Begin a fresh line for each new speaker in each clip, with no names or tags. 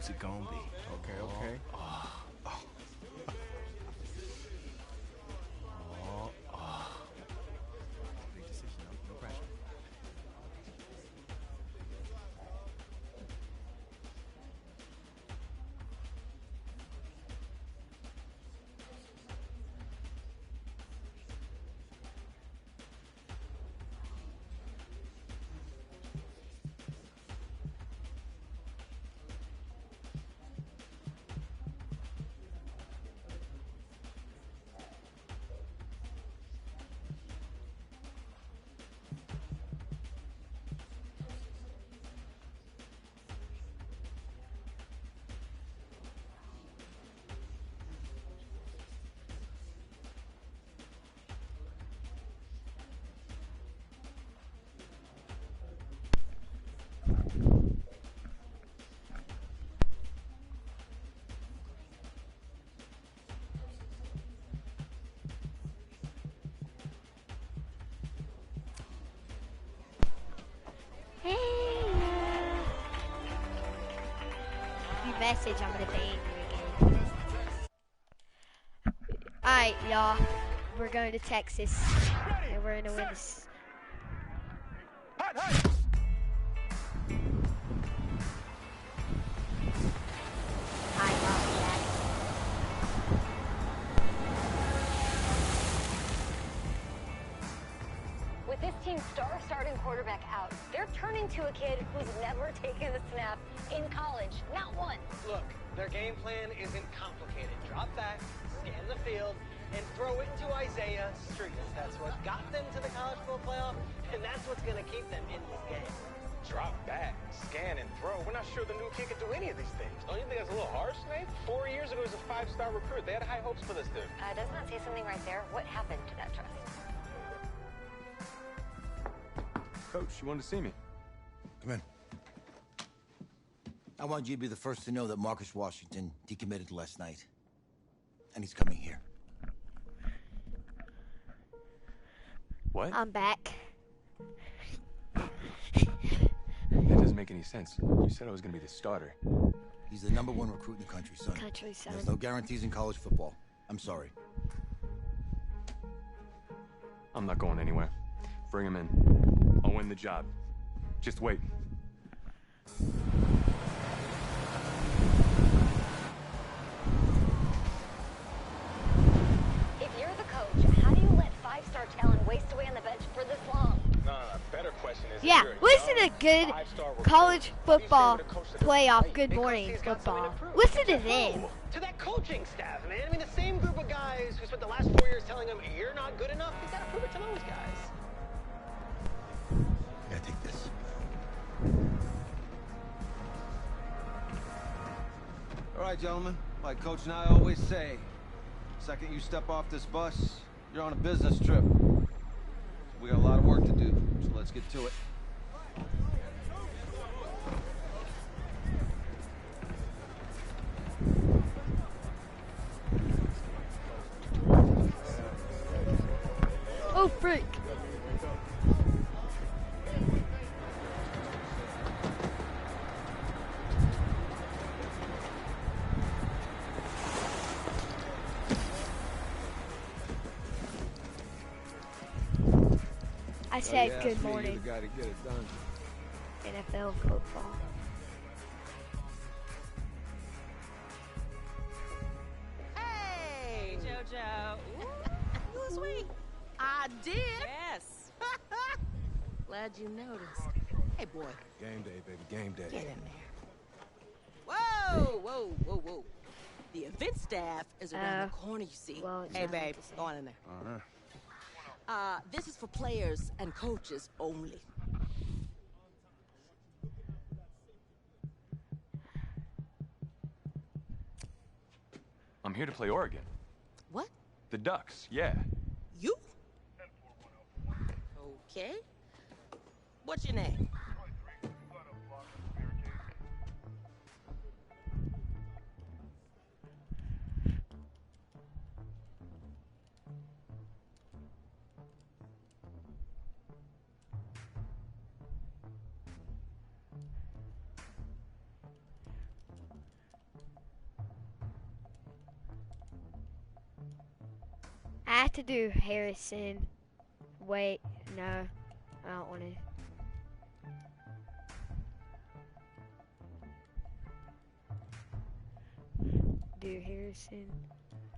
What's it gonna be?
Okay, okay. Big decision, no pressure.
Message, I'm gonna ban you again. Alright, y'all. We're going to Texas. And we're gonna win this. I love that.
With this team's star starting quarterback out, they're turning to a kid who's never taken a snap in college. Not one.
Look, their game plan isn't complicated. Drop back, scan the field, and throw it into Isaiah Street. That's what got them to the college football playoff, and that's what's going to keep them in this game.
Drop back, scan, and throw. We're not sure the new kid can do any of these things. Don't you think that's a little harsh, Nate? 4 years ago, he was a 5-star recruit. They had high hopes for this dude.
Doesn't that say something right there? What happened to that trust?
Coach, you wanted to see me?
Come in. I want you to be the first to know that Marcus Washington decommitted last night. And he's coming here.
What?
I'm back.
That doesn't make any sense. You said I was gonna be the starter.
He's the #1 recruit in the country, son. There's no guarantees in college football. I'm sorry.
I'm not going anywhere. Bring him in. I'll win the job. Just wait.
If you're the coach, how do you let 5-star talent waste away on the bench for this long?
No, better question is...
Yeah, listen to good college football playoff Good Morning Football. Listen to them.
To that coaching staff, man. I mean, the same group of guys who spent the last 4 years telling them, you're not good enough, you gotta prove it to those guys.
Yeah, take this.
All right, gentlemen. Like Coach and I always say, the second you step off this bus, you're on a business trip. We got a lot of work to do, so let's get to it.
Oh, freak. I said good morning.
You're the guy to get it done.
NFL football.
Hey, JoJo. Ooh, sweet. I did. Yes. Glad you noticed. Hey, boy.
Game day, baby, game day.
Get in there. Whoa, whoa, whoa, whoa. The event staff is around the corner, you see.
Well,
hey, babe, go on in there. This is for players and coaches only.
I'm here to play Oregon.
What?
The Ducks, yeah.
You? Okay. What's your name?
have to do Harrison. Wait, no. I don't want to. Do Harrison.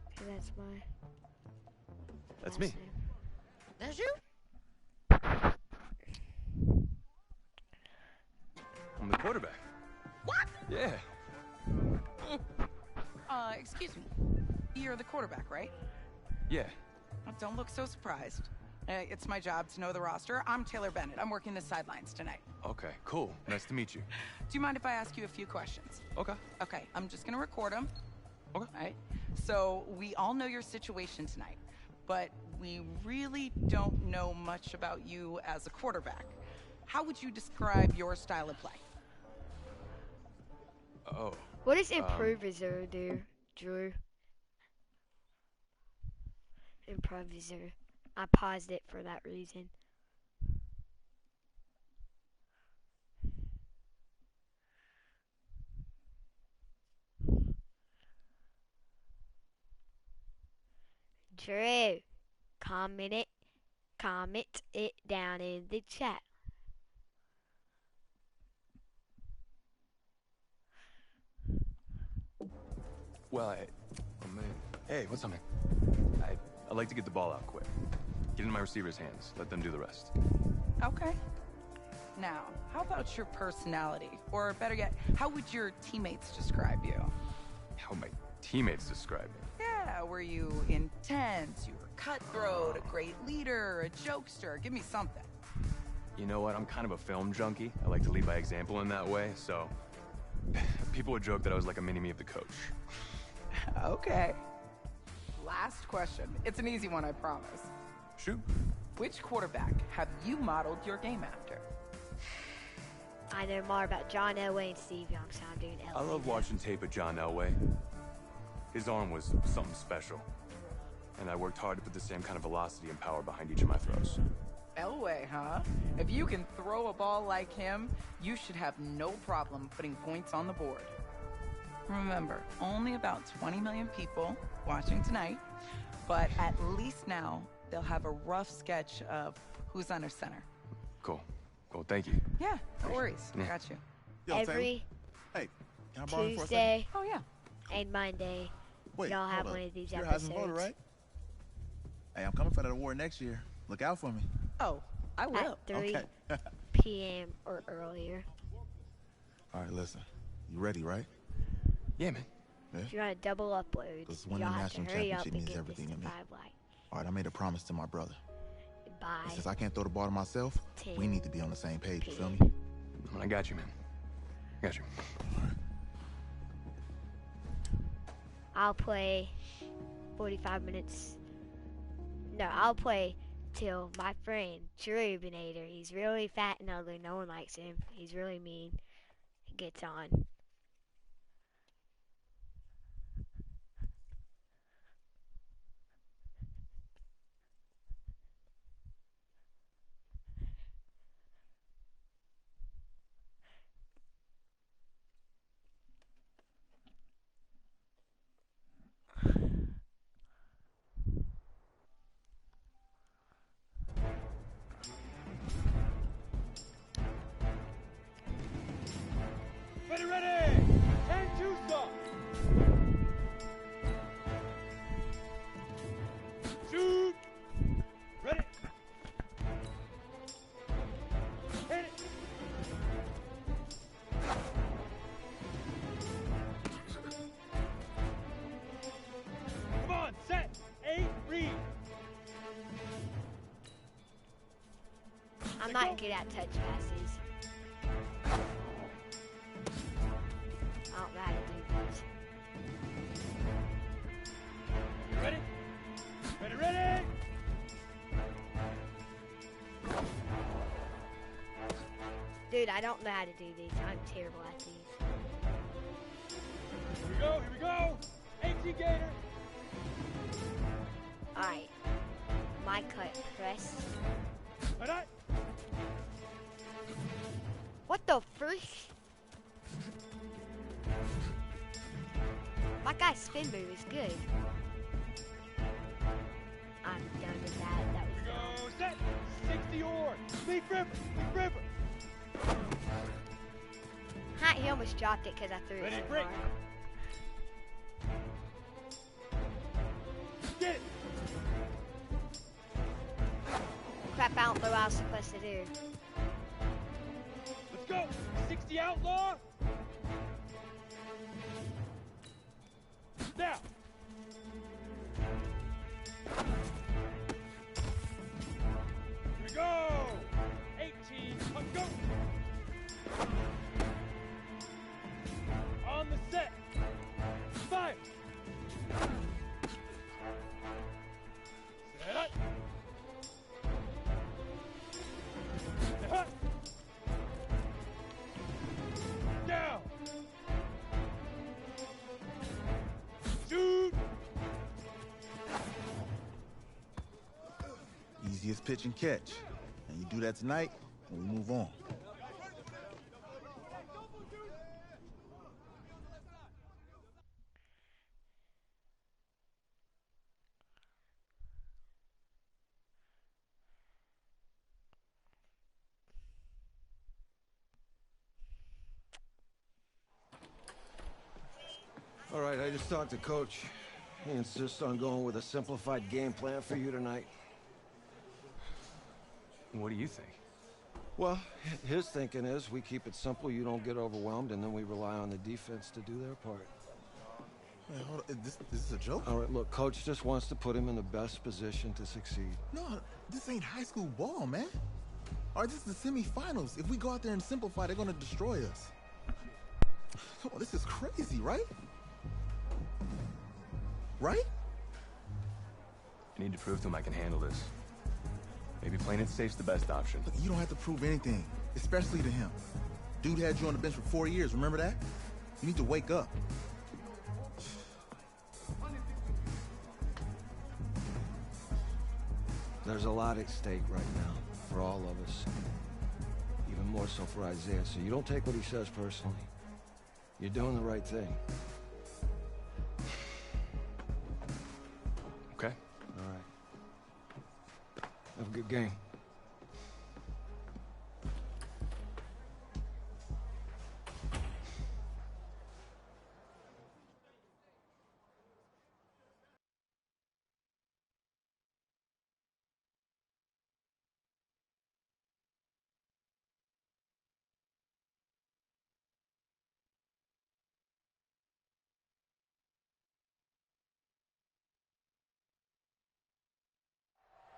Okay, that's my.
That's
last
me.
name.
That's you?
I'm the quarterback.
What?
Yeah.
Excuse me. You're the quarterback, right?
Yeah.
Don't look so surprised. It's my job to know the roster. I'm Taylor Bennett. I'm working the sidelines tonight.
Okay, cool. Nice to meet you.
Do you mind if I ask you a few questions?
Okay.
Okay, I'm just gonna record them.
Okay.
All right. So we all know your situation tonight, but we really don't know much about you as a quarterback. How would you describe your style of play?
Oh.
What does improviser do, Drew? Improviser. I paused it for that reason. Drew, comment it down in the chat.
Well, oh man. Hey, what's up, man? I like to get the ball out quick. Get it in my receivers' hands. Let them do the rest.
Okay. Now, how about your personality? Or better yet, how would your teammates describe you?
How my teammates describe me.
Yeah, were you intense? You were cutthroat, a great leader, a jokester? Give me something.
You know what? I'm kind of a film junkie. I like to lead by example in that way, so people would joke that I was like a mini-me of the coach.
Okay. Last question. It's an easy one, I promise.
Shoot.
Which quarterback have you modeled your game after?
I know more about John Elway and Steve Young, so I'm doing Elway.
I love watching tape of John Elway. His arm was something special. And I worked hard to put the same kind of velocity and power behind each of my throws.
Elway, huh? If you can throw a ball like him, you should have no problem putting points on the board. Remember, only about 20 million people watching tonight, but at least now they'll have a rough sketch of who's under center.
Cool. Cool, thank you.
Yeah, no worries. I got you.
Yo,
Every
hey, can I borrow you for a second?
Tuesday
Oh, yeah.
and Monday,
Wait,
y'all have
hold
one
up.
of these
You're a
episodes.
Heisman voter, right? Hey, I'm coming for that award next year. Look out for me.
Oh, I will.
At 3
Okay.
p.m. or earlier.
All right, listen. You ready, right?
Yeah, man.
If you want to double uploads,
Because
y'all
winning the
have to
national
hurry up
championship
and
means
get this
everything
to
to me.
5 likes.
All right, I made a promise to my brother.
Bye.
And since I can't throw the ball to myself, we
10
need to be on the same page. You feel me?
I got you, man. I got you.
I'll play 45 minutes. No, I'll play till my friend Drew Benader. He's really fat and ugly. No one likes him. He's really mean. He gets on.
Ready, ready! And stop! Shoot! Ready! Hit it! Come on, set! 8, read!
I'm not good at touch passes. I don't know how to do these.
Ready? Ready, ready!
Dude, I don't know how to do these. I'm terrible at these.
Here we go, here we go! AT Gator!
Alright. My cut press.
All right.
What the frick? My guy's spin move is good. done with that. That was
Go set. 60 or. Leaf river. Leaf river.
Ha, he almost dropped it because I threw it
Ready,
so
break.
hard.
Get it.
Crap, I don't know what I was supposed to do.
Let's go. 60 outlaw. Now. Here we go. 18. Up, go. On the set. Fire. Set up. Set up. Down. Shoot.
Easiest pitch and catch. And you do that tonight, and we move on.
All right, I just talked to Coach. He insists on going with a simplified game plan for you tonight.
What do you think?
Well, his thinking is we keep it simple, you don't get overwhelmed, and then we rely on the defense to do their part.
Man, hold on. This is a joke?
All right, look, Coach just wants to put him in the best position to succeed.
No, this ain't high school ball, man. All right, this is the semifinals. If we go out there and simplify, they're going to destroy us. Come on, this is crazy, right? Right?
I need to prove to him I can handle this. Maybe playing it safe's the best option.
Look, you don't have to prove anything, especially to him. Dude had you on the bench for 4 years, remember that? You need to wake up.
There's a lot at stake right now for all of us. Even more so for Isaiah, so you don't take what he says personally. You're doing the right thing.
Okay.
All right. Have a good game.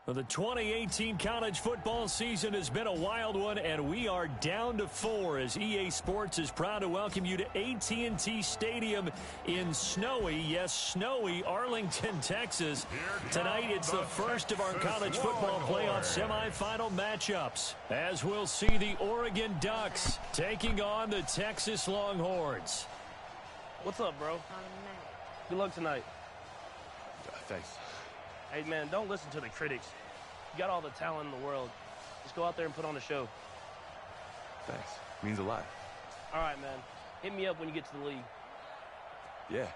Well, the 2018 college football season has been a wild one, and we are down to 4 as EA Sports is proud to welcome you to AT&T Stadium in snowy, yes, snowy Arlington, Texas. Tonight, it's the first of our college football playoff semifinal matchups, as we'll see the Oregon Ducks taking on the Texas Longhorns.
What's up, bro? Good luck tonight.
Thanks.
Hey, man, don't listen to the critics. You got all the talent in the world. Just go out there and put on a show.
Thanks. Means a lot.
All right, man. Hit me up when you get to the league.
Yeah.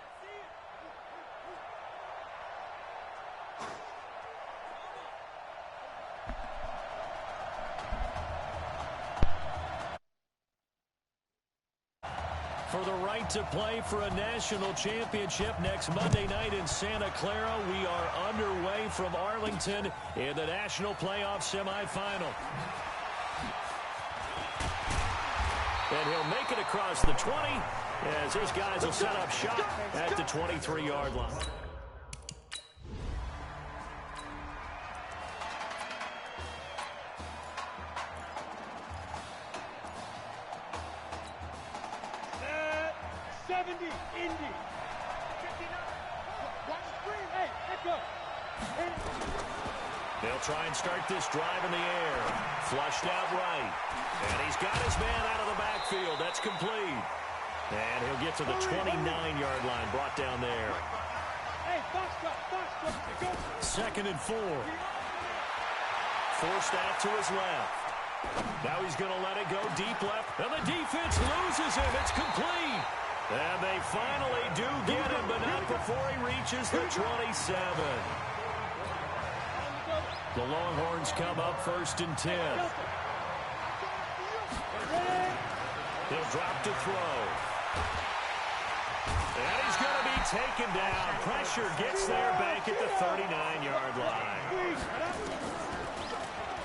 For the right to play for a national championship next Monday night in Santa Clara, we are underway from Arlington in the national playoff semifinal. And he'll make it across the 20 as his guys will set up shop at the 23-yard line. They'll try and start this drive in the air. Flushed out right. And he's got his man out of the backfield. That's complete. And he'll get to the 29-yard line, brought down there. Second and 4. Forced out to his left. Now he's going to let it go deep left. And the defense loses him. It's complete. And they finally do get him, but not before he reaches the 27. The Longhorns come up 1st and 10. He'll drop to throw. And he's going to be taken down. Pressure gets there back at the 39-yard line.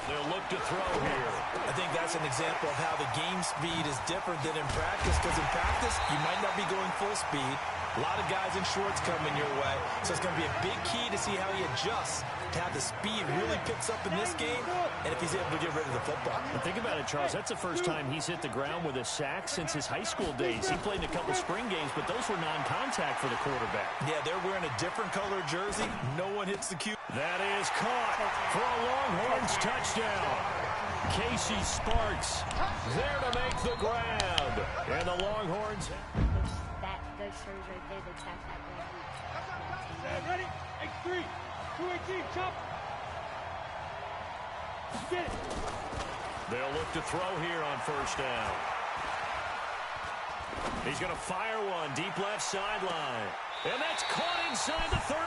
They'll look to throw here.
I think that's an example of how the game speed is different than in practice, because in practice, you might not be going full speed. A lot of guys in shorts coming your way. So it's going to be a big key to see how he adjusts to have the speed really picks up in this game, and if he's able to get rid of the football.
And think about it, Charles. That's the first time he's hit the ground with a sack since his high school days. He played in a couple spring games, but those were non-contact for the quarterback.
Yeah, they're wearing a different color jersey. No one hits the cue.
That is caught for a Longhorns touchdown. Casey Sparks there to make the grab. And the Longhorns.
Those serves right there, they tap that grab.
Ready? X3. 218. Chop. Get it.
They'll look to throw here on 1st down. He's going to fire one deep left sideline. And that's caught inside the 35.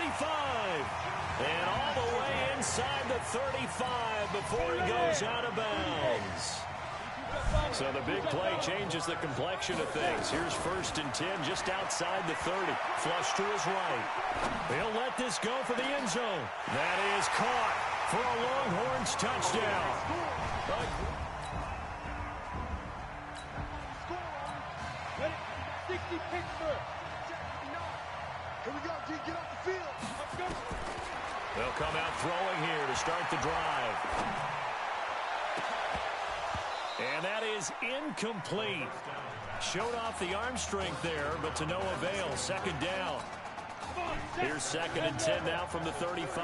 And all the way inside the 35 before he goes out of bounds. So the big play changes the complexion of things. Here's 1st and 10 just outside the 30. Flush to his right. He'll let this go for the end zone. That is caught for a Longhorns touchdown.
Ready? 60 Pittsburgh. Here we go, D. Get off the field. Let's go.
They'll come out throwing here to start the drive. And that is incomplete. Showed off the arm strength there, but to no avail. 2nd down. Here's 2nd and 10 now from the 35.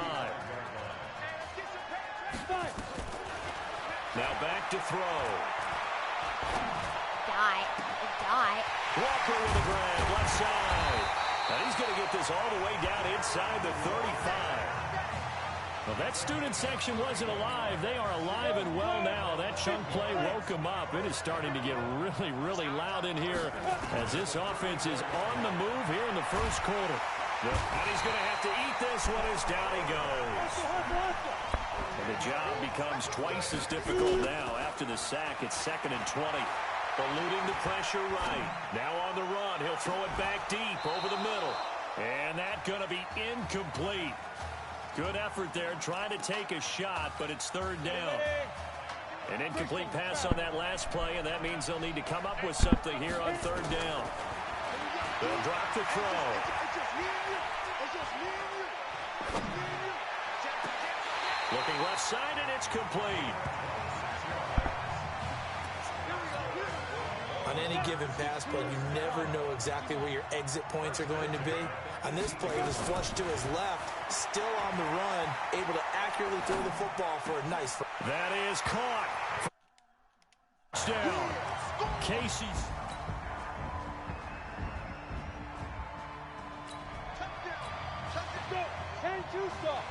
Now back to throw.
Die.
Walker with a grab, left side. And he's going to get this all the way down inside the 35. Well, that student section wasn't alive. They are alive and well now. That chunk play woke them up. It is starting to get really, really loud in here as this offense is on the move here in the 1st quarter. And he's going to have to eat this one as down he goes. And the job becomes twice as difficult now. After the sack, it's 2nd and 20. Eluding the pressure right. Now on the run. He'll throw it back deep over the middle. And that's going to be incomplete. Good effort there, trying to take a shot, but it's 3rd down. An incomplete pass on that last play, and that means they'll need to come up with something here on 3rd down. They'll drop the throw. Looking left side, and it's complete.
On any given pass play, you never know exactly where your exit points are going to be. On this play, he was flushed to his left, still on the run, able to accurately throw the football for a nice...
That is caught. Touchdown. Casey's.
Go. 10-2 stop.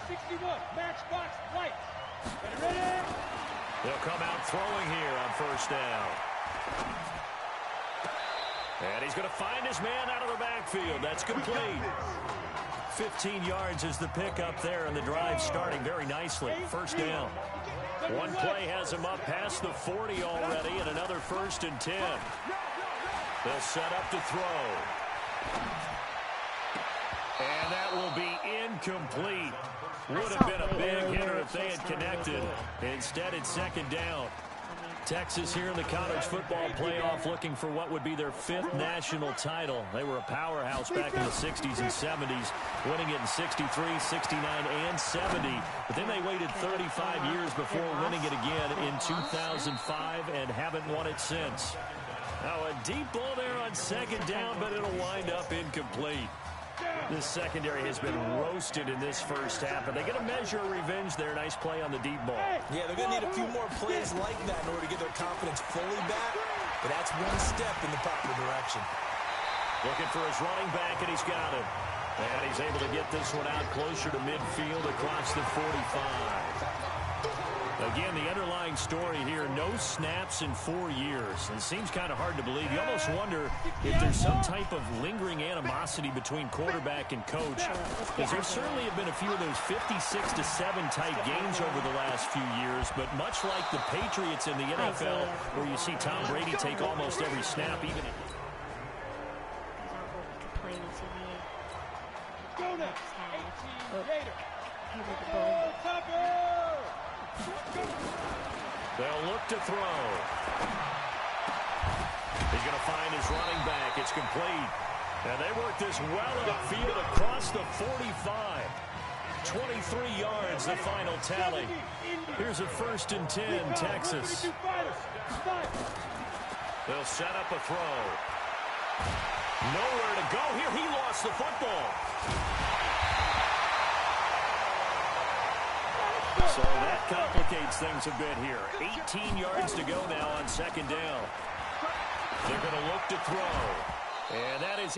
61. Matchbox right. Ready?
They'll come out throwing here on 1st down. And he's going to find his man out of the backfield. That's complete. 15 yards is the pickup there, and the drive starting very nicely. 1st down. One play has him up past the 40 already, and another 1st and 10. They'll set up to throw. And that will be incomplete. Would have been a big hitter if they had connected. Instead, it's 2nd down. Texas here in the college football playoff looking for what would be their 5th national title. They were a powerhouse back in the 60s and 70s, winning it in 63, 69, and 70. But then they waited 35 years before winning it again in 2005 and haven't won it since. Now a deep ball there on 2nd down, but it'll wind up incomplete. This secondary has been roasted in this 1st half, and they get a measure of revenge there. Nice play on the deep ball.
Yeah, they're going to need a few more plays like that in order to get their confidence fully back, but that's one step in the proper direction.
Looking for his running back, and he's got it. And he's able to get this one out closer to midfield across the 45. Again, the underlying story here, no snaps in 4 years. It seems kind of hard to believe. You almost wonder if there's some type of lingering animosity between quarterback and coach. Because there certainly have been a few of those 56-7 type games over the last few years. But much like the Patriots in the NFL, where you see Tom Brady take almost every snap, even if... They'll look to throw. He's going to find his running back. It's complete. And they work this well upfield across the 45. 23 yards, the final tally. Here's a 1st and 10, Texas. They'll set up a throw. Nowhere to go here. He lost the football. So that complicates things a bit here. 18 yards to go now on 2nd down. They're going to look to throw. And that is...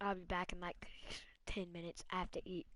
I'll be back in like 10 minutes. I have to eat.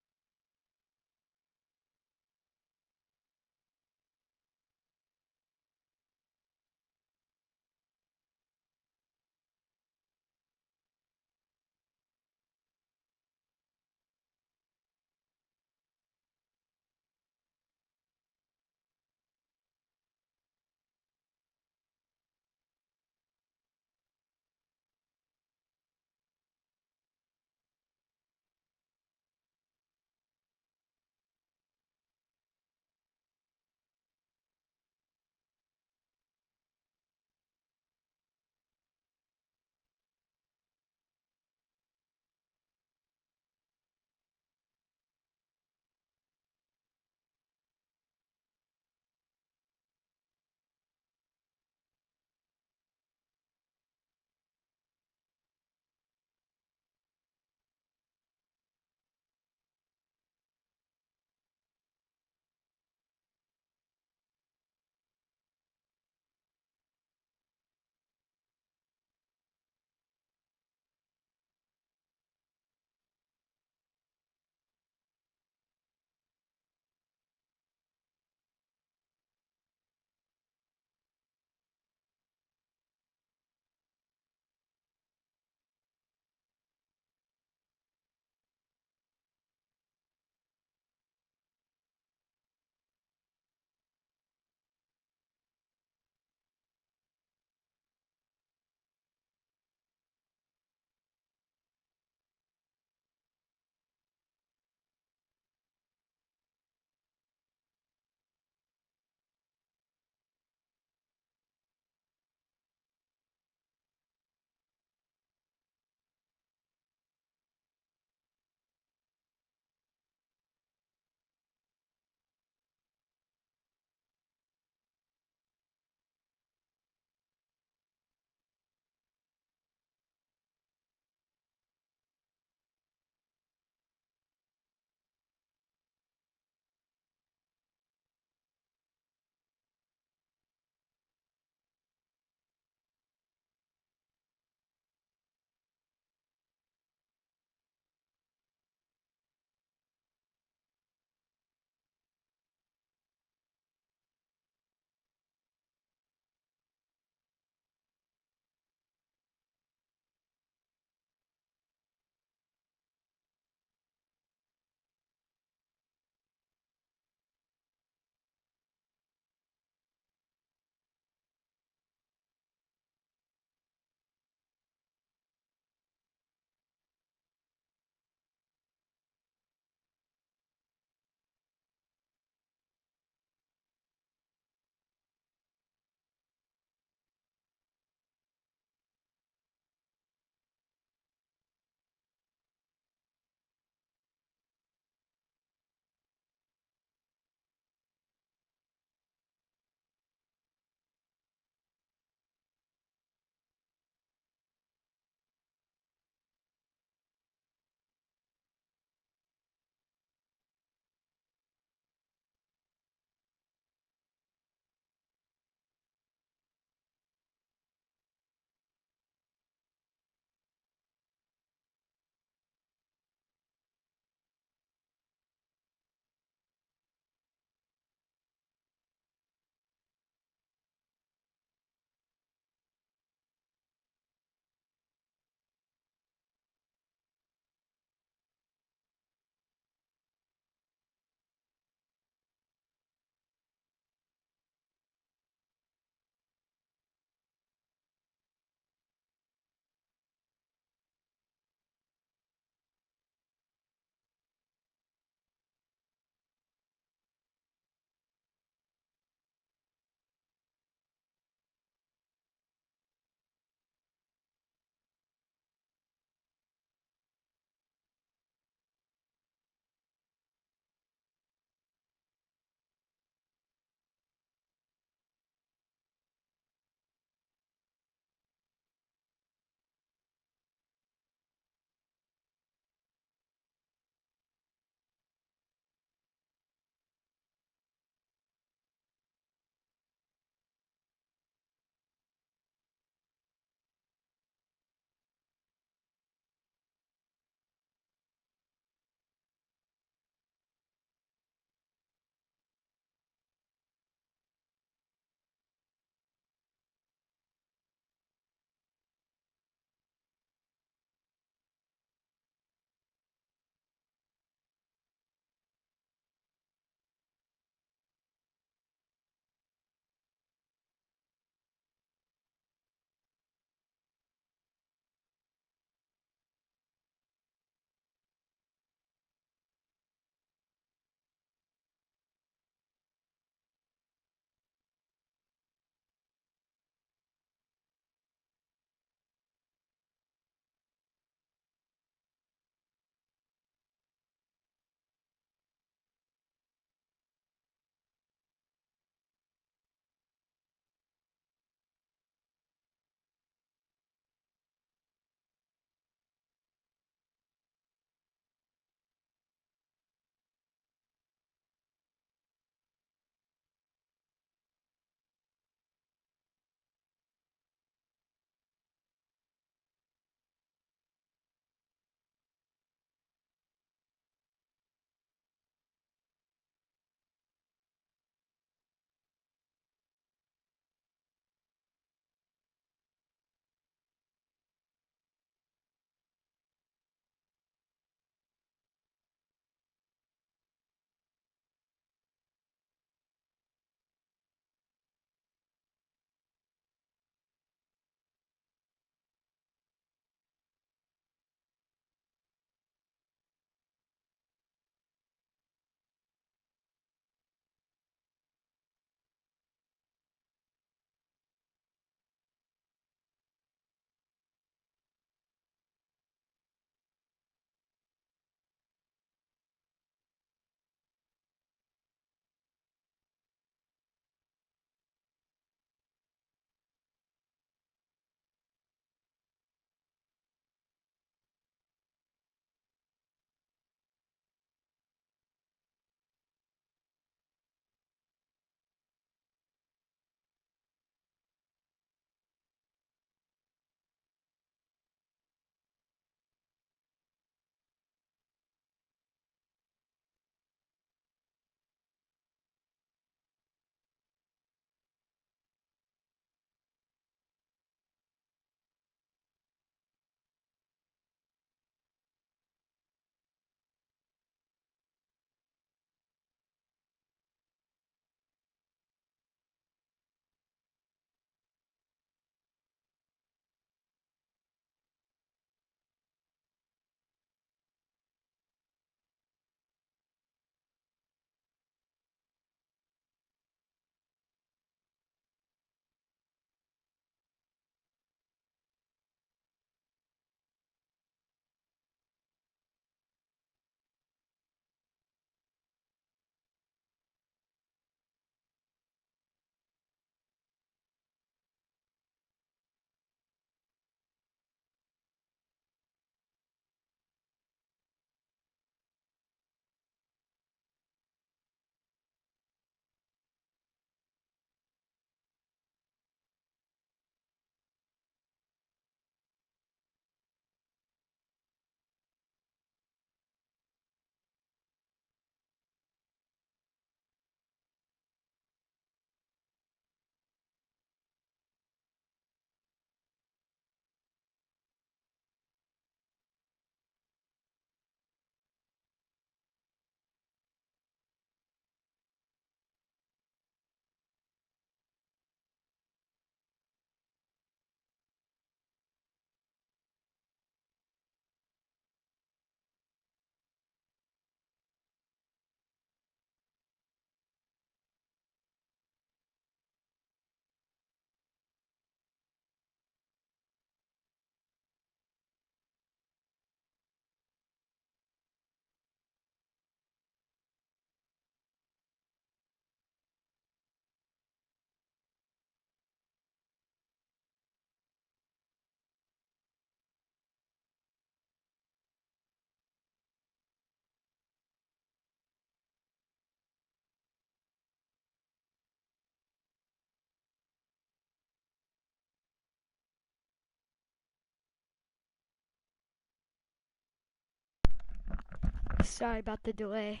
Sorry about the delay.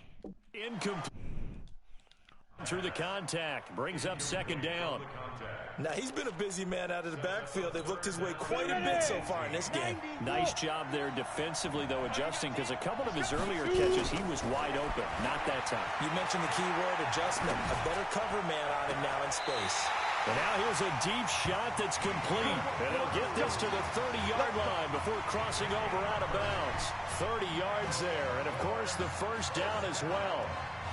Incomplete. Through the contact. Brings up second down.
Now, he's been a busy man out of the backfield. They've looked his way quite a bit so far in this game.
Nice job there defensively, though, adjusting, because a couple of his earlier catches, he was wide open. Not that time.
You mentioned the key word, adjustment. A better cover man on him now in space.
And now here's a deep shot that's complete. And they'll get this to the 30-yard line before crossing over out of bounds. 30 yards there. And, of course, the first down as well.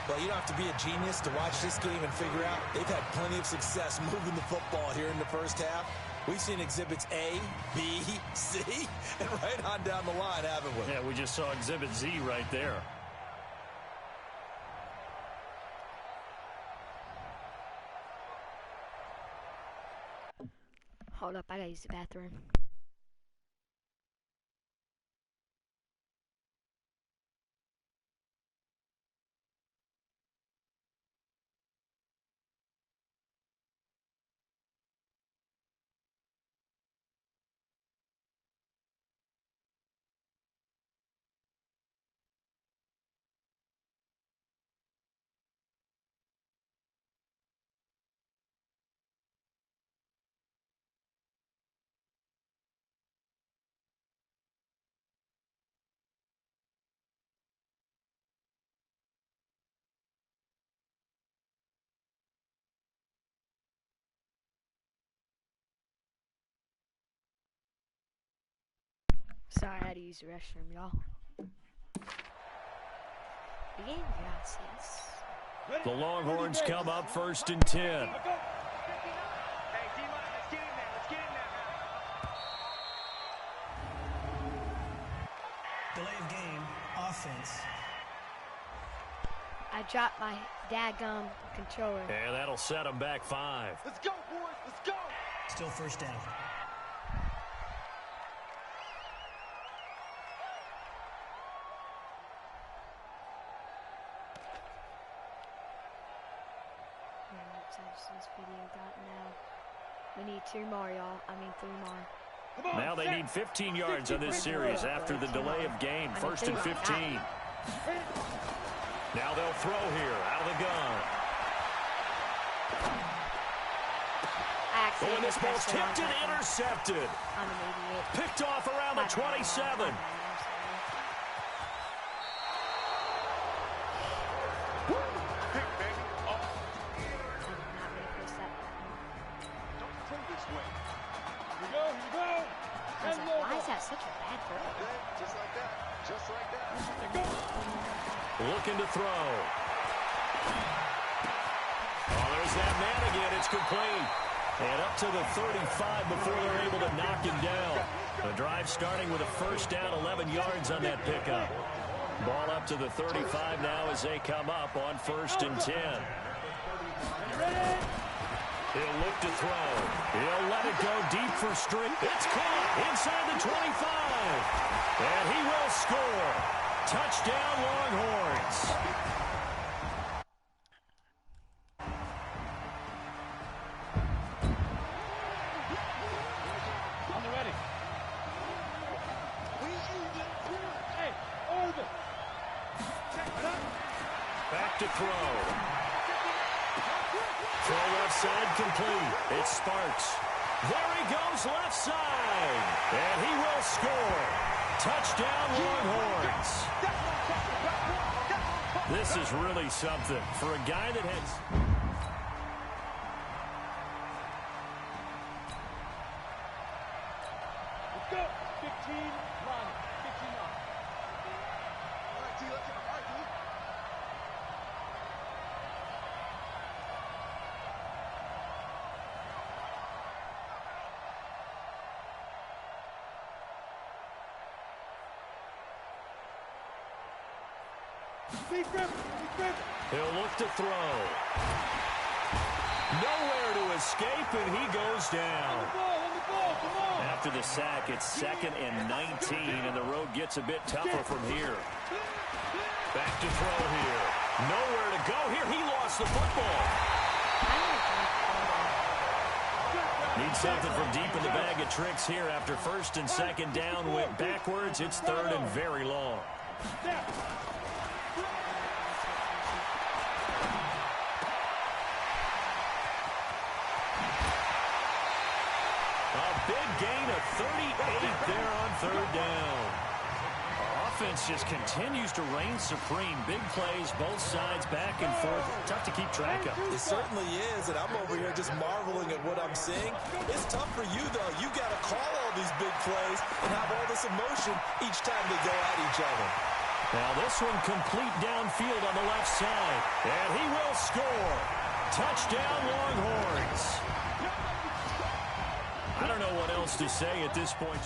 Well, you don't have to be a genius to watch this game and figure out they've had plenty of success moving the football here in the first half. We've seen exhibits A, B, C, and right on down the line, haven't we?
Yeah, we just saw exhibit Z right there.
Hold up, I gotta use the bathroom. Sorry, I had to use the restroom, y'all. The game gracias.
The Longhorns come up 1st and 10.
Hey, D-line, let's get in there. Let's get in there.
Delay of game, offense.
I dropped my daggum controller.
And that'll set them back 5.
Let's go, boys. Let's go.
Still first down.
This video got now. We need 2 more, y'all. I mean 3 more.
Now they need 15 yards on this series after the delay of game. 1st and 15. Now they'll throw here out of the gun. Oh, and this ball's tipped and intercepted.
I'm an idiot.
Picked off around the 27.
Why is that such a bad throw?
Just like that. Just like that.
Looking to throw. Oh, there's that man again. It's complete. And up to the 35 before they're able to knock him down. The drive starting with a first down, 11 yards on that pickup. Ball up to the 35 now as they come up on 1st and 10. He'll look to throw. He'll let it go deep for Street. It's caught inside the 25. And he will score. Touchdown, Longhorns.
On the ready. Hey, over.
Back to throw. Throw left side complete. It's Sparks. There he goes left side. And he will score. Touchdown, Longhorns. This is really something for a guy that has...
Let's go. 15 line. 15 line. All right, T, let's go. All right, dude.
He'll look to throw. Nowhere to escape, and he goes down. After the sack, it's 2nd and 19, and the road gets a bit tougher from here. Back to throw here. Nowhere to go here. He lost the football. Needs something from deep in the bag of tricks here after 1st and 2nd down. Went backwards. It's 3rd and very long. A big gain of 38 there on third down. Offense just continues to reign supreme. Big plays, both sides, back and forth. Tough to keep track of.
It certainly is, and I'm over here just marveling at what I'm seeing. It's tough for you, though. You got to call all these big plays and have all this emotion each time they go at each other.
Now this one complete downfield on the left side. And he will score. Touchdown, Longhorns. I don't know what else to say at this point.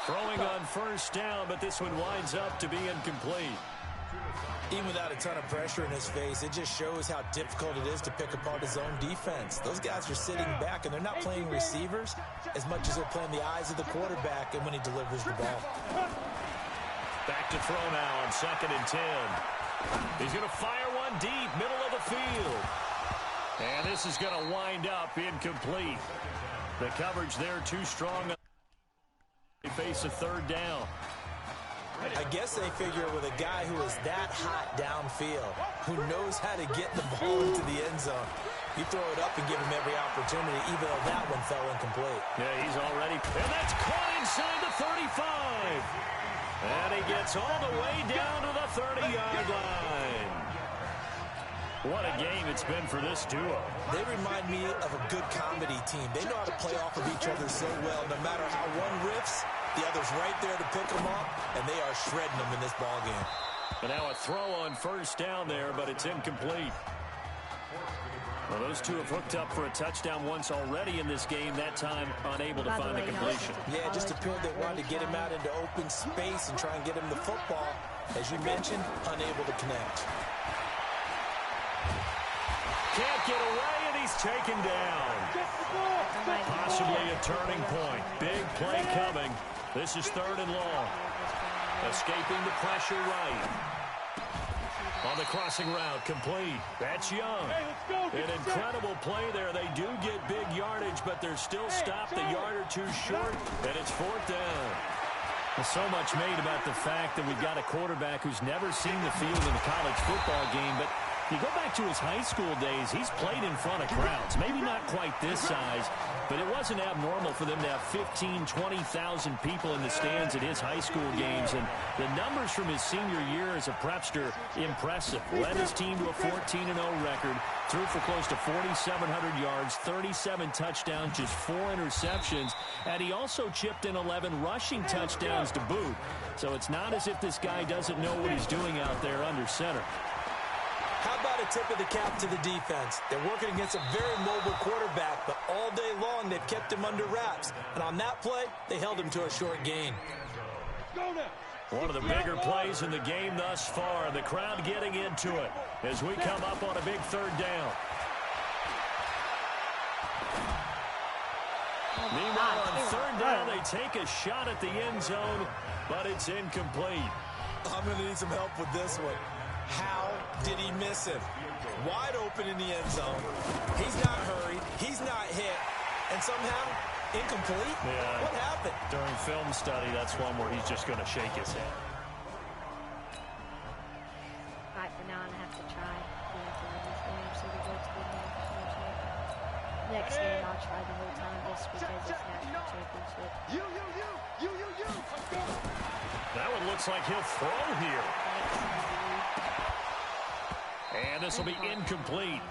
Throwing on first down, but this one winds up to be incomplete.
Even without a ton of pressure in his face, it just shows how difficult it is to pick apart his own defense. Those guys are sitting back, and they're not playing receivers as much as they're playing the eyes of the quarterback and when he delivers the ball.
Back to throw now on 2nd and 10. He's going to fire one deep, middle of the field. And this is going to wind up incomplete. The coverage there too strong. They face a third down.
I guess they figure with a guy who is that hot downfield, who knows how to get the ball into the end zone, you throw it up and give him every opportunity, even though that one fell incomplete.
Yeah, he's already, and that's caught inside the 35. And he gets all the way down to the 30-yard line. What a game it's been for this duo.
They remind me of a good comedy team. They know how to play off of each other so well. No matter how one riffs, the other's right there to pick them up, and they are shredding them in this ballgame.
And now a throw on first down there, but it's incomplete. Well, those two have hooked up for a touchdown once already in this game, that time unable to find the completion.
Yeah, it just appeared they wanted to get him out into open space and try and get him the football. As you mentioned, unable to connect.
Can't get away, and he's taken down. Possibly a turning point. Big play coming. This is 3rd and long. Escaping the pressure right. On the crossing route, complete. That's Young. An incredible play there. They do get big yardage, but they're still stopped a yard or two short, and it's 4th down. There's so much made about the fact that we've got a quarterback who's never seen the field in a college football game, but you go back to his high school days, he's played in front of crowds. Maybe not quite this size, but it wasn't abnormal for them to have 15,000, 20,000 people in the stands at his high school games. And the numbers from his senior year as a prepster, impressive. Led his team to a 14-0 record, threw for close to 4,700 yards, 37 touchdowns, just 4 interceptions. And he also chipped in 11 rushing touchdowns to boot. So it's not as if this guy doesn't know what he's doing out there under center.
How about a tip of the cap to the defense? They're working against a very mobile quarterback, but all day long they've kept him under wraps. And on that play, they held him to a short gain.
One of the bigger plays in the game thus far. The crowd getting into it as we come up on a big 3rd down. Meanwhile, on 3rd down, they take a shot at the end zone, but it's incomplete.
I'm going to need some help with this one. How did he miss him? Wide open in the end zone. He's not hurried. He's not hit. And somehow, incomplete?
Yeah.
What happened?
During film study, that's one where he's just going to shake his head.
Right, for now, I have to try. Next game, I'll try the whole time just because it's national championship.
That one looks like he'll throw here. And this will be incomplete.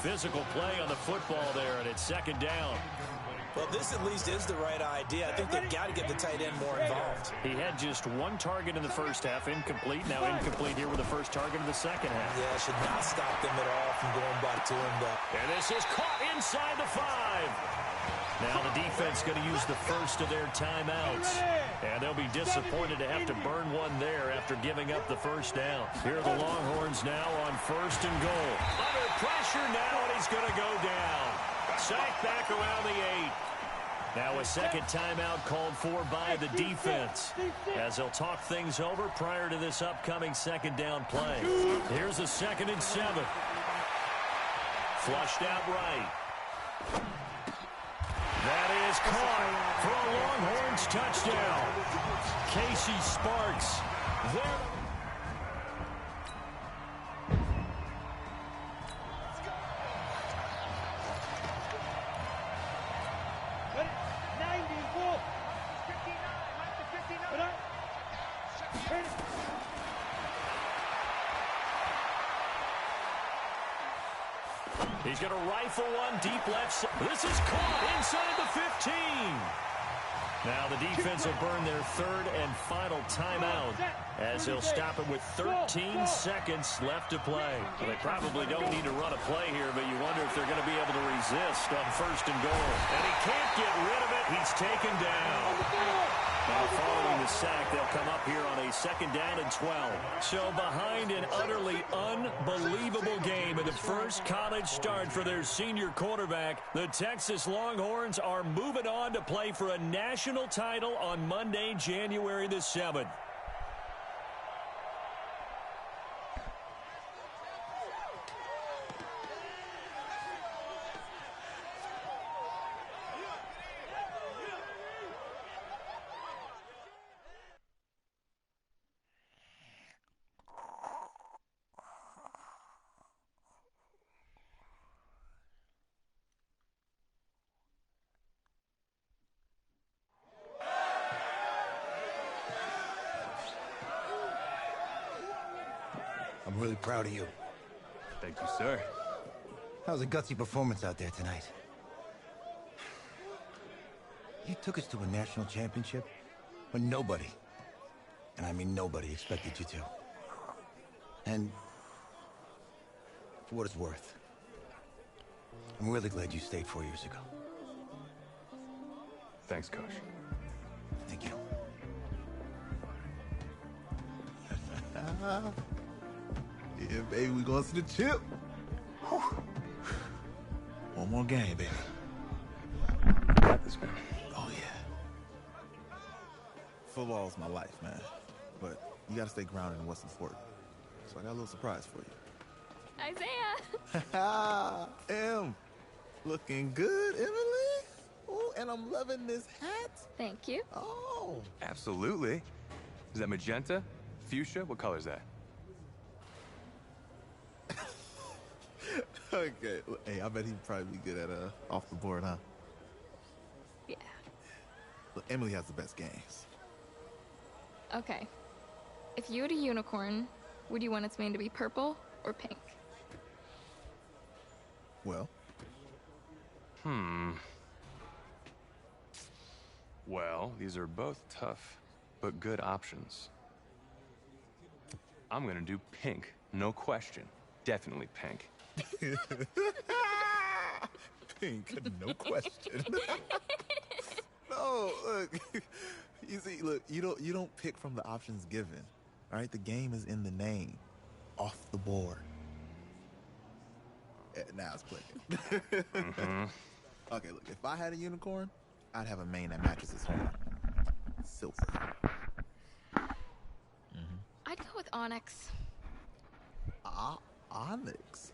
Physical play on the football there, and it's 2nd down.
Well, this at least is the right idea. I think they've got to get the tight end more involved.
He had just 1 target in the first half, incomplete. Now incomplete here with the first target of the second half.
Yeah, should not stop them at all from going back to him.
And this is caught inside the 5. Now the defense going to use the first of their timeouts. And they'll be disappointed to have to burn one there after giving up the first down. Here are the Longhorns now on 1st and goal. Under pressure now, and he's going to go down. Sacked back around the 8. Now a second timeout called for by the defense as they'll talk things over prior to this upcoming second down play. Here's a 2nd and 7. Flushed out right. That is caught for a Longhorns touchdown. Casey Sparks there. He's going to rifle one deep left. This is caught inside the 15. Now the defense will burn their 3rd and final timeout as they'll stop it with 13 seconds left to play. Well, they probably don't need to run a play here, but you wonder if they're going to be able to resist on 1st and goal. And he can't get rid of it. He's taken down. Now following the sack, they'll come up here on a 2nd down and 12. So behind an utterly unbelievable game in the first college start for their senior quarterback, the Texas Longhorns are moving on to play for a national title on Monday, January the 7th.
I'm really proud of you.
Thank you, sir.
That was a gutsy performance out there tonight. You took us to a national championship when nobody, and I mean nobody, expected you to. And for what it's worth, I'm really glad you stayed 4 years ago.
Thanks, Coach.
Thank you.
Yeah, baby, we going to the chip. Whew. One more game, baby.
Got this, man.
Oh, yeah. Football is my life, man. But you got to stay grounded in what's important. So I got a little surprise for you.
Isaiah!
Em, looking good, Emily. Oh, and I'm loving this hat.
Thank you.
Oh.
Absolutely. Is that magenta? Fuchsia? What color is that?
Okay. Hey, I bet he'd probably be good at off the board, huh?
Yeah.
Look, Emily has the best games.
Okay. If you had a unicorn, would you want its mane to be purple or pink?
Well?
Well, these are both tough, but good options. I'm gonna do pink, no question. Definitely pink.
Pink, no question. No, look. You see, look, you don't pick from the options given. All right, the game is in the name. Off the board. Now it's clicking. Okay, look, if I had a unicorn, I'd have a mane that matches his horn. Silver.
I'd go with Onyx.
Onyx?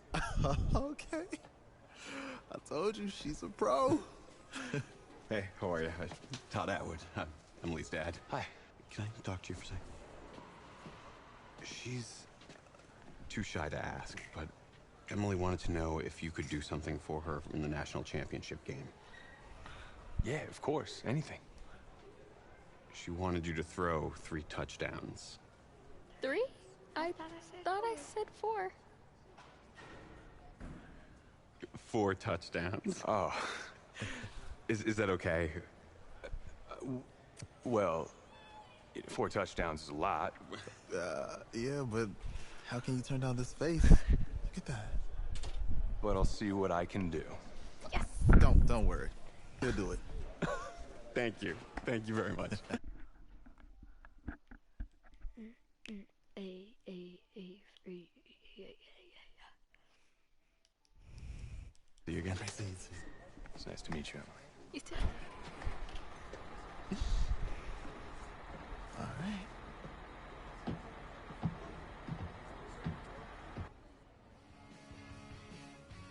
Okay. I told you, she's a pro.
Hey, how are you? Todd Atwood. I'm Emily's dad. Hi. Can I talk to you for a second? She's too shy to ask, but Emily wanted to know if you could do something for her in the national championship game.
Yeah, of course. Anything.
She wanted you to throw 3 touchdowns.
3? I thought I said 4.
4 touchdowns.
Oh.
Is that okay?
Well, 4 touchdowns is a lot.
Yeah, but how can you turn down this face? Look at that.
But I'll see what I can do.
Yes.
Don't worry. He'll do it.
Thank you. Thank you very much.
See you again.
See you.
It's nice to meet you, Emily.
You too.
All right.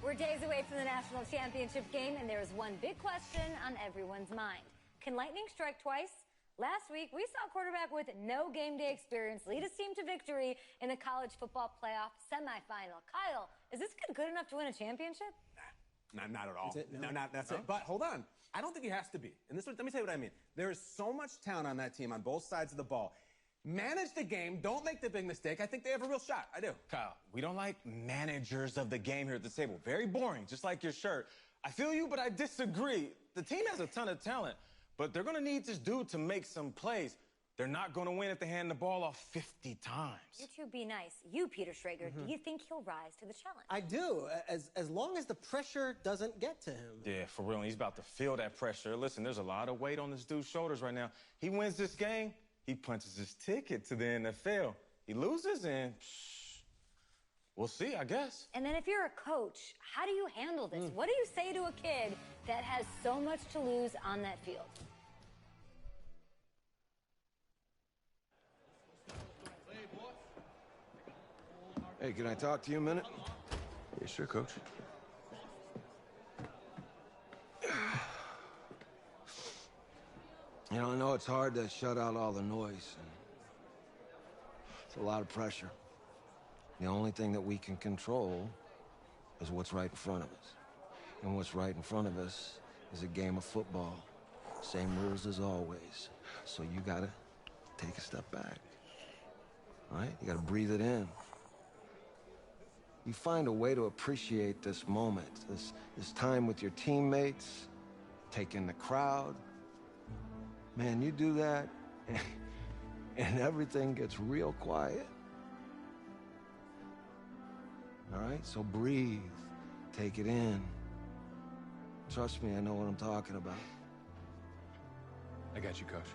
We're days away from the national championship game, and there is one big question on everyone's mind. Can lightning strike twice? Last week, we saw a quarterback with no game day experience lead his team to victory in the college football playoff semifinal. Kyle, is this kid good enough to win a championship?
Not at all.
No,
That's it. But hold on. I don't think he has to be. And let me tell you what I mean. There is so much talent on that team on both sides of the ball. Manage the game. Don't make the big mistake. I think they have a real shot. I do.
Kyle, we don't like managers of the game here at the table. Very boring, just like your shirt. I feel you, but I disagree. The team has a ton of talent, but they're going to need this dude to make some plays. They're not going to win if they hand the ball off 50 times.
You two be nice. You, Peter Schrager, do you think he'll rise to the challenge?
I do, as long as the pressure doesn't get to him.
Yeah, for real. He's about to feel that pressure. Listen, there's a lot of weight on this dude's shoulders right now. He wins this game, he punches his ticket to the NFL. He loses, and we'll see, I guess.
And then if you're a coach, how do you handle this? What do you say to a kid that has so much to lose on that field?
Hey, can I talk to you a minute?
Yeah, sure, Coach.
You know, I know it's hard to shut out all the noise. It's a lot of pressure. The only thing that we can control is what's right in front of us. And what's right in front of us is a game of football. Same rules as always. So you gotta take a step back. All right? You gotta breathe it in. You find a way to appreciate this moment, this time with your teammates, take in the crowd. Man, you do that, and everything gets real quiet. All right? So breathe. Take it in. Trust me, I know what I'm talking about.
I got you, Coach.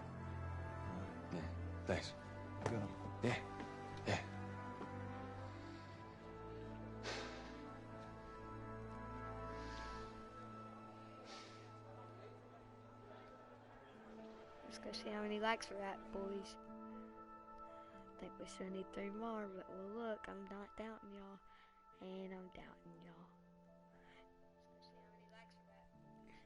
Yeah, thanks.
Good.
Yeah, yeah.
Let's go see how many likes we're at, boys. I think we still need 3 more, but well, look, I'm not doubting y'all, and I'm doubting y'all. Let's go see how many likes we're at.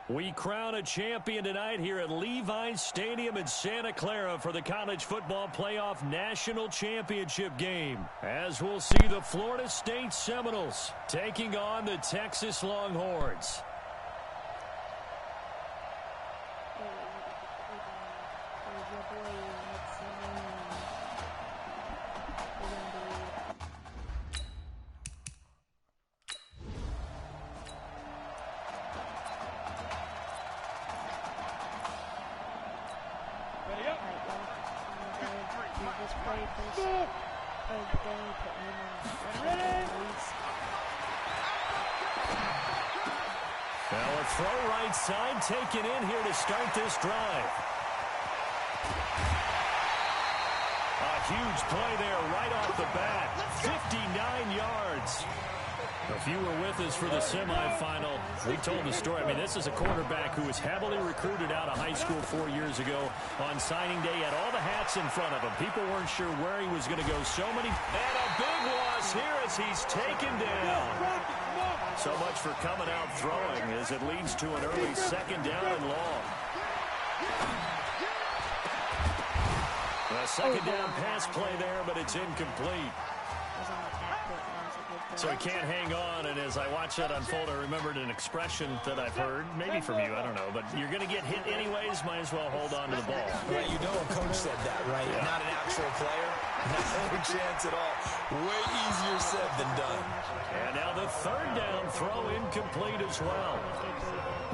We crown a champion tonight here at Levi Stadium in Santa Clara for the College Football Playoff National Championship game, as we'll see the Florida State Seminoles taking on the Texas Longhorns. Well, a throw right side taken in here to start this drive. A huge play there right off the bat. 59 yards. If you were with us for the semifinal, we told the story. I mean, this is a quarterback who was heavily recruited out of high school 4 years ago. On signing day, had all the hats in front of him. People weren't sure where he was going to go. So many. And a big loss here as he's taken down. So much for coming out throwing as it leads to an early 2nd down and long. A 2nd down pass play there, but it's incomplete. So he can't hang on, and as I watch that unfold, I remembered an expression that I've heard, maybe from you, I don't know, but you're going to get hit anyways, might as well hold on to the ball.
Right, you know a coach said that, right? Yeah. Not an actual player. No chance at all. Way easier said than done.
And now the 3rd down throw incomplete as well.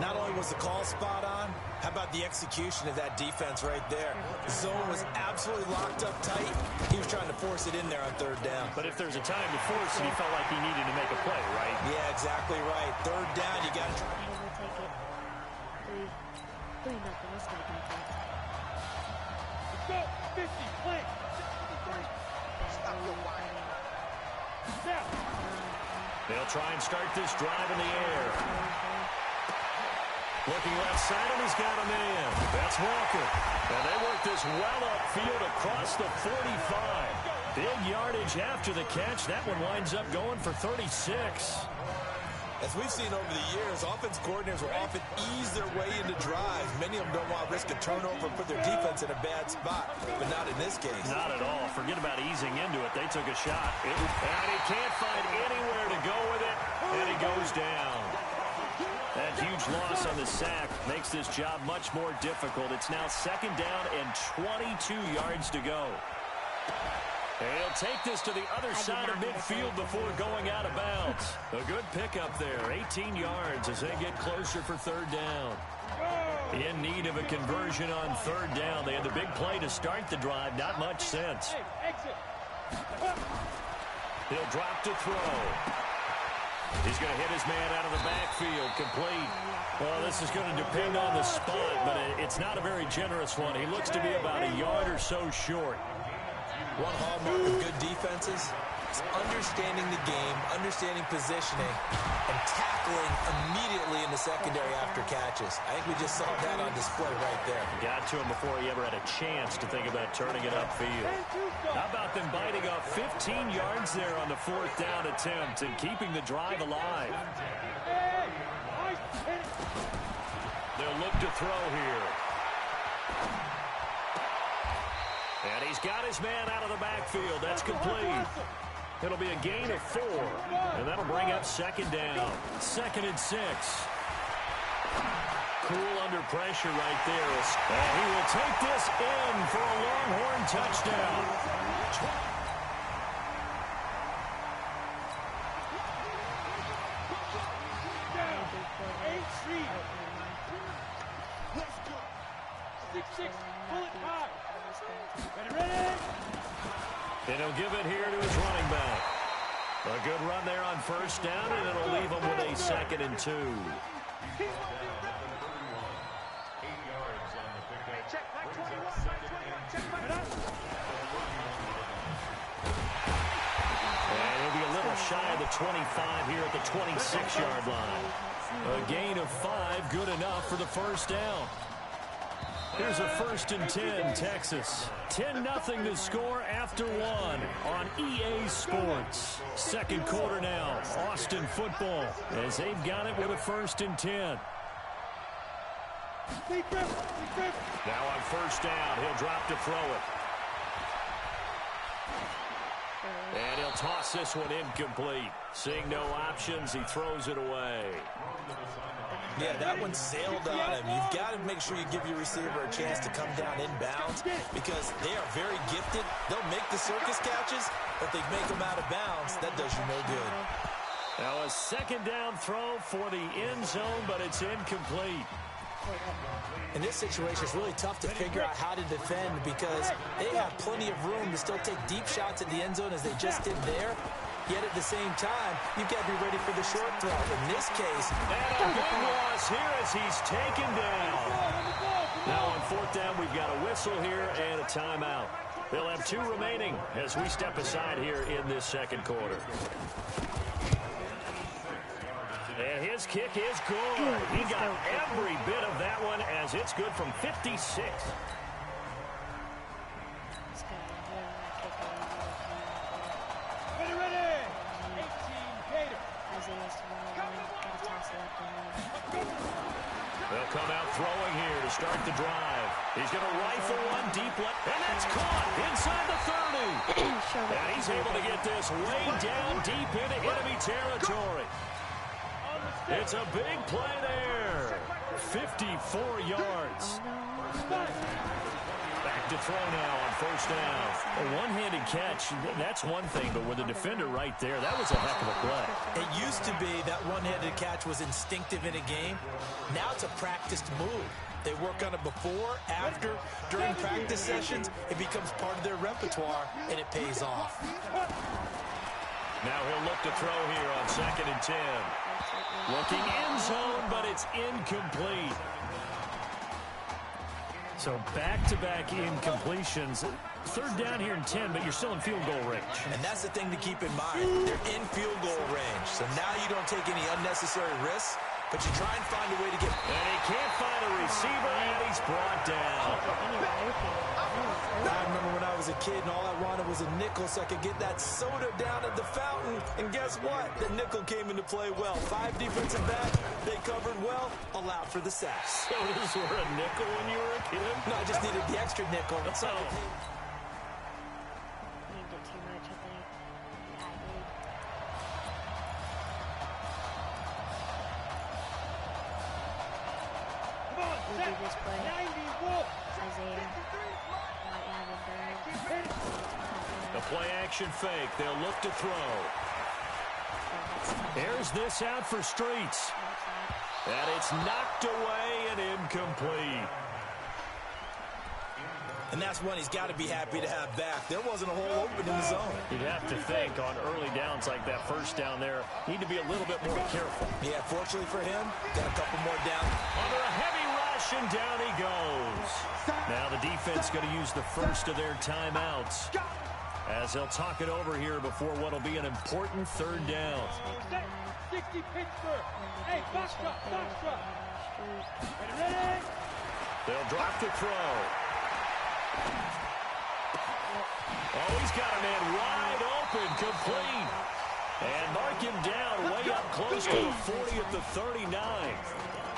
Not only was the call spot on, how about the execution of that defense right there? The zone was absolutely locked up tight. He was trying to force it in there on 3rd down.
But if there's a time to force it, he felt like he needed to make a play, right?
Yeah, exactly right. 3rd down, you got to try.
We'll take it. 3-0. Let's go.
Let's go. 50, play.
They'll try and start this drive in the air. Looking left side, and he's got a man. That's Walker. And they work this well upfield across the 45. Big yardage after the catch. That one winds up going for 36.
As we've seen over the years, offense coordinators will often ease their way into drives. Many of them don't want to risk a turnover and put their defense in a bad spot, but not in this case.
Not at all. Forget about easing into it. They took a shot. And he can't find anywhere to go with it, and he goes down. That huge loss on the sack makes this job much more difficult. It's now 2nd down and 22 yards to go. And he'll take this to the other side of midfield before going out of bounds. A good pickup there, 18 yards as they get closer for 3rd down. In need of a conversion on 3rd down. They had the big play to start the drive, not much sense. He'll drop to throw. He's going to hit his man out of the backfield, complete. Well, this is going to depend on the spot, but it's not a very generous one. He looks to be about a yard or so short.
One hallmark of good defenses is understanding the game, understanding positioning, and tackling immediately in the secondary after catches. I think we just saw that on display right there.
Got to him before he ever had a chance to think about turning it upfield. How about them biting off 15 yards there on the 4th down attempt and keeping the drive alive? They'll look to throw here. And he's got his man out of the backfield. That's complete. It'll be a gain of 4. And that'll bring up 2nd down. 2nd and 6. Cool under pressure right there. And he will take this in for a Longhorn touchdown. And he'll give it here to his running back. A good run there on 1st down, and it'll leave him with a 2nd and 2. And he'll be a little shy of the 25 here at the 26-yard line. A gain of 5, good enough for the 1st down. Here's a 1st and 10, Texas. 10-0 to score after 1 on EA Sports. 2nd quarter now, Austin football, as they've got it with a 1st and 10. Now on 1st down, he'll drop to throw it. And he'll toss this one incomplete. Seeing no options, he throws it away.
Yeah, that one sailed on him. You've got to make sure you give your receiver a chance to come down inbounds because they are very gifted. They'll make the circus catches, but they make them out of bounds. That does you no good.
Now a 2nd down throw for the end zone, but it's incomplete.
In this situation, it's really tough to figure out how to defend because they have plenty of room to still take deep shots at the end zone as they just did there. Yet at the same time, you've got to be ready for the short throw. In this case,
and a big loss here as he's taken down. Now on 4th down, we've got a whistle here and a timeout. They'll have 2 remaining as we step aside here in this 2nd quarter. And his kick is good. He got every bit of that one as it's good from 56. They'll come out throwing here to start the drive. He's going to rifle one deep left, and that's caught inside the 30. And he's able to get this way down deep into enemy territory. It's a big play there. 54 yards. Back to throw now on 1st down. A one-handed catch, that's one thing, but with a defender right there, that was a heck of a play.
It used to be that one-handed catch was instinctive in a game. Now it's a practiced move. They work on it before, after, during practice sessions. It becomes part of their repertoire, and it pays off.
Now he'll look to throw here on 2nd and 10. Looking end zone, but it's incomplete. So back-to-back incompletions. Third down here in 10, but you're still in field goal range.
And that's the thing to keep in mind. They're in field goal range. So now you don't take any unnecessary risks, but you try and find a way to get...
And he can't find a receiver, and he's brought down.
I remember when I was a kid and all I wanted was a nickel so I could get that soda down at the fountain. And guess what? The nickel came into play well. 5 defensive back, they covered well, allowed for the sacks.
Sodas were a nickel when you were a kid?
No, I just needed the extra nickel. That's all.
Too much, I think. Yeah, I did. We'll do this play. Isaiah might have him burned.
The play action fake. They'll look to throw. Here's this out for Streets. And it's knocked away and incomplete.
And that's one he's got to be happy to have back. There wasn't a hole open in the zone.
You'd have to think on early downs like that first down there, need to be a little bit more careful.
Yeah, fortunately for him, got a couple more down.
Under a heavy rush, and down he goes. Now the defense going to use the first of their timeouts as they'll talk it over here before what will be an important third down.
60 Pittsburgh. Hey, box drop. Ready?
They'll drop the throw. Oh, he's got a man wide open, complete. And mark him down way up close to the 40 at the 39.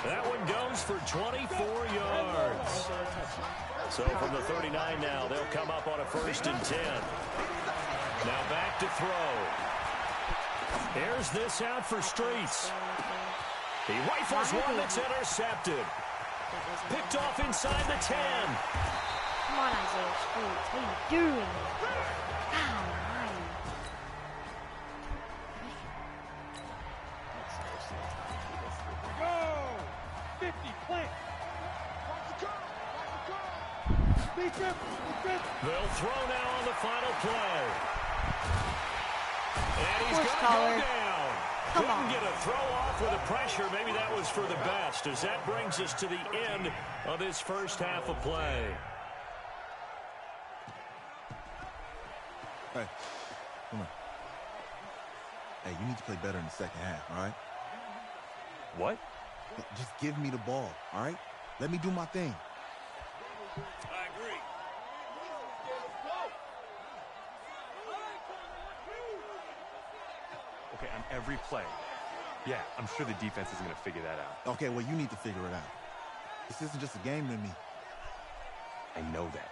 That one goes for 24 yards. So from the 39 now, they'll come up on a 1st and 10. Now back to throw. Here's this out for Streets. He rifles one that's intercepted. Picked off inside the 10.
Come on, Isaiah Streets. What are you doing?
Go! 50, plant.
They'll throw now on the final play. And he's going to go down. Couldn't get a throw off with the pressure. Maybe that was for the best, as that brings us to the end of this first half of play.
Hey, come on. Hey, you need to play better in the second half, all right?
What?
Just give me the ball, all right? Let me do my thing.
I agree.
Okay, on every play. Yeah, I'm sure the defense isn't going to figure that out.
Okay, well, you need to figure it out. This isn't just a game to me.
I know that.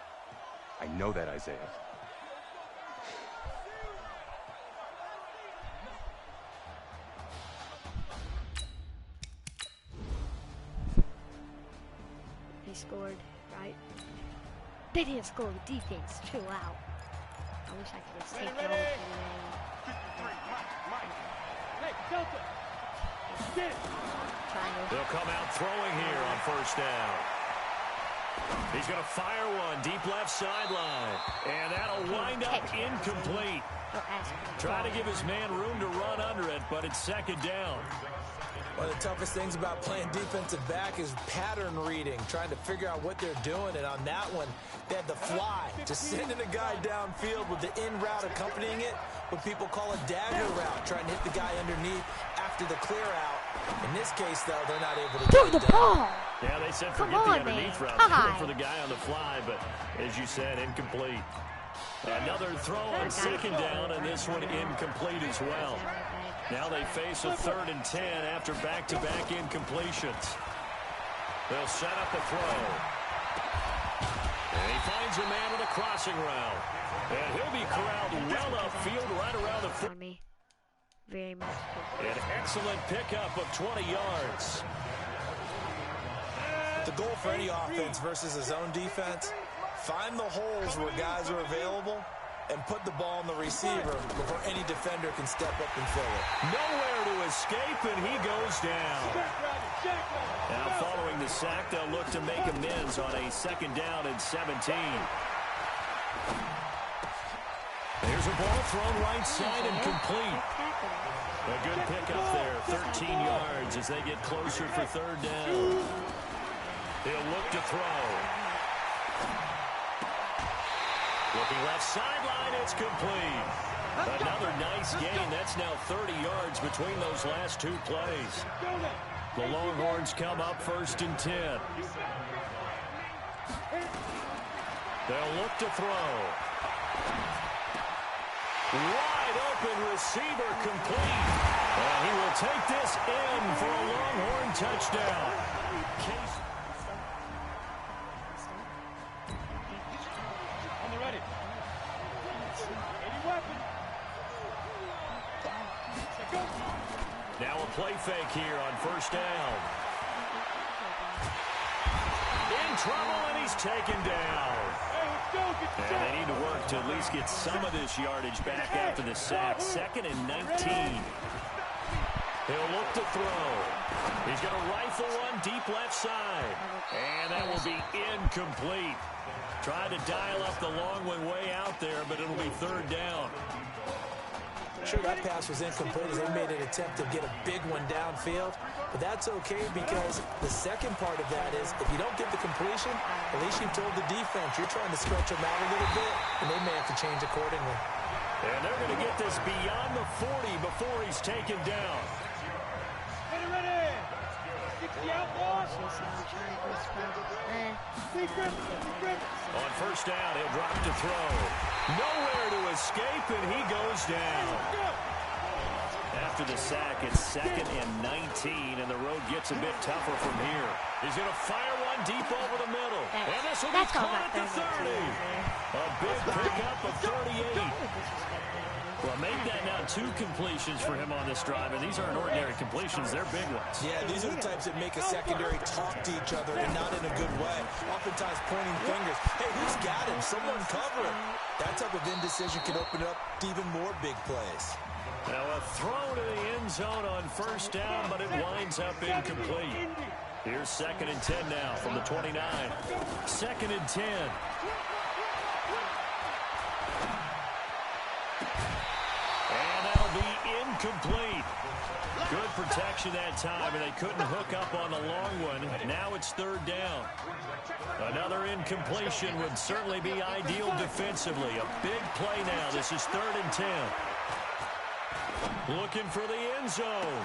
I know that, Isaiah.
He scored, right? They didn't score with defense. Chill out. I wish I could just take it over
Hey, Delta. Get it.
They'll come out throwing here on 1st down. He's going to fire one deep left sideline. And that'll wind up incomplete. Try to give his man room to run under it, but it's 2nd down.
One of the toughest things about playing defensive back is pattern reading, trying to figure out what they're doing. And on that one, they had the fly, just sending a guy downfield with the in route accompanying it, what people call a dagger route, trying to hit the guy underneath after the clear out. In this case, though, they're not able to get it done.
Yeah, they said forget the underneath route. Going for the guy on the fly, but as you said, incomplete. Another throw on 2nd down, and this one incomplete as well. Now they face a 3rd and 10 after back-to-back incompletions. They'll set up the throw. And he finds a man with a crossing route. And he'll be corralled well upfield right around the...
For me. Very much.
An excellent pickup of 20 yards.
The goal for any offense versus a zone defense, find the holes where guys are available and put the ball in the receiver before any defender can step up and fill it.
Nowhere to escape, and he goes down. Now following the sack, they'll look to make amends on a 2nd down and 17. There's a ball thrown right side and complete. A good pickup there, 13 yards as they get closer for 3rd down. He'll look to throw. The Looking left sideline, it's complete. Another nice gain. That's now 30 yards between those last two plays. The Longhorns come up 1st and 10. They'll look to throw. Wide open receiver complete. And he will take this in for a Longhorn touchdown.
On the ready. Any weapon.
Now a play fake here on 1st down. In trouble, and he's taken down. And they need to work to at least get some of this yardage back after the sack. 2nd and 19. He'll look to throw. He's going to rifle one deep left side. And that will be incomplete. Tried to dial up the long one way out there, but it'll be 3rd down.
Sure, that pass was incomplete as they made an attempt to get a big one downfield. But that's okay because the second part of that is if you don't get the completion, at least you've told the defense you're trying to stretch them out a little bit, and they may have to change accordingly.
And they're going to get this beyond the 40 before he's taken down.
Ready. 60 outlaws.
On 1st down, he'll drop to throw. Nowhere to escape, and he goes down. After the sack, it's 2nd and 19, and the road gets a bit tougher from here. He's going to fire one deep over the middle. And this will be caught at the 30. A big pickup of 38. Well, make that now 2 completions for him on this drive, and these aren't ordinary completions. They're big ones.
Yeah, these are the types that make a secondary talk to each other, and not in a good way. Oftentimes pointing fingers. Hey, who's got him? Someone cover him. That type of indecision can open up to even more big plays.
Now a throw to the end zone on 1st down, but it winds up incomplete. Here's 2nd and 10 now from the 29. 2nd and 10. And that'll be incomplete. Good protection that time, and they couldn't hook up on the long one. Now it's 3rd down. Another incompletion would certainly be ideal defensively. A big play now. This is 3rd and 10. Looking for the end zone.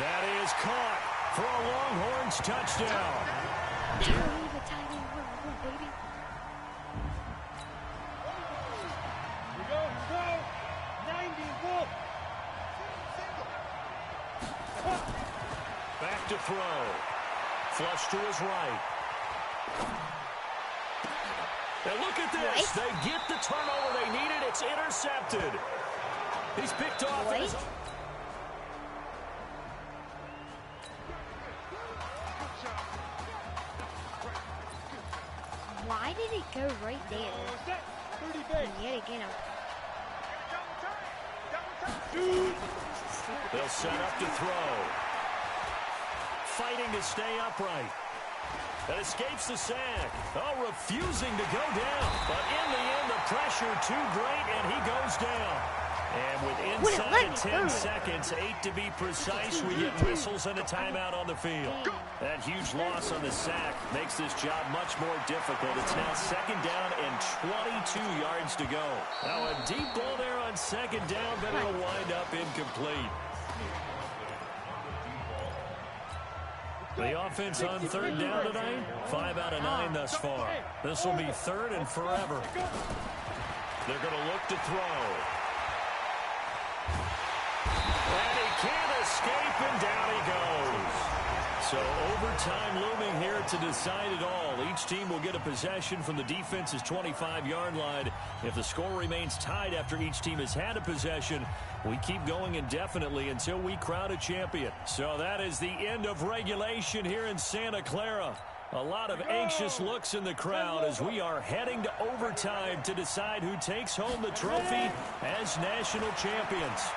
That is caught for a Longhorns touchdown. Back to throw. Flush to his right. And look at this. They get the turnover they needed. It's intercepted. He's picked off.
Why did it go right there? And yet again,
they'll set up to throw. Fighting to stay upright. That escapes the sack. Oh, refusing to go down. But in the end, the pressure too great, and he goes down. And with inside of 10 seconds, 8 to be precise, we get whistles and a timeout on the field. That huge loss on the sack makes this job much more difficult. It's now 2nd down and 22 yards to go. Now a deep ball there on 2nd down, but it'll wind up incomplete. The offense on 3rd down tonight, 5 out of 9 thus far. This will be 3rd and forever. They're going to look to throw. And he can't escape, and down he goes. So overtime looming here to decide it all. Each team will get a possession from the defense's 25-yard line. If the score remains tied after each team has had a possession, we keep going indefinitely until we crown a champion. So that is the end of regulation here in Santa Clara. A lot of anxious looks in the crowd as we are heading to overtime to decide who takes home the trophy as national champions.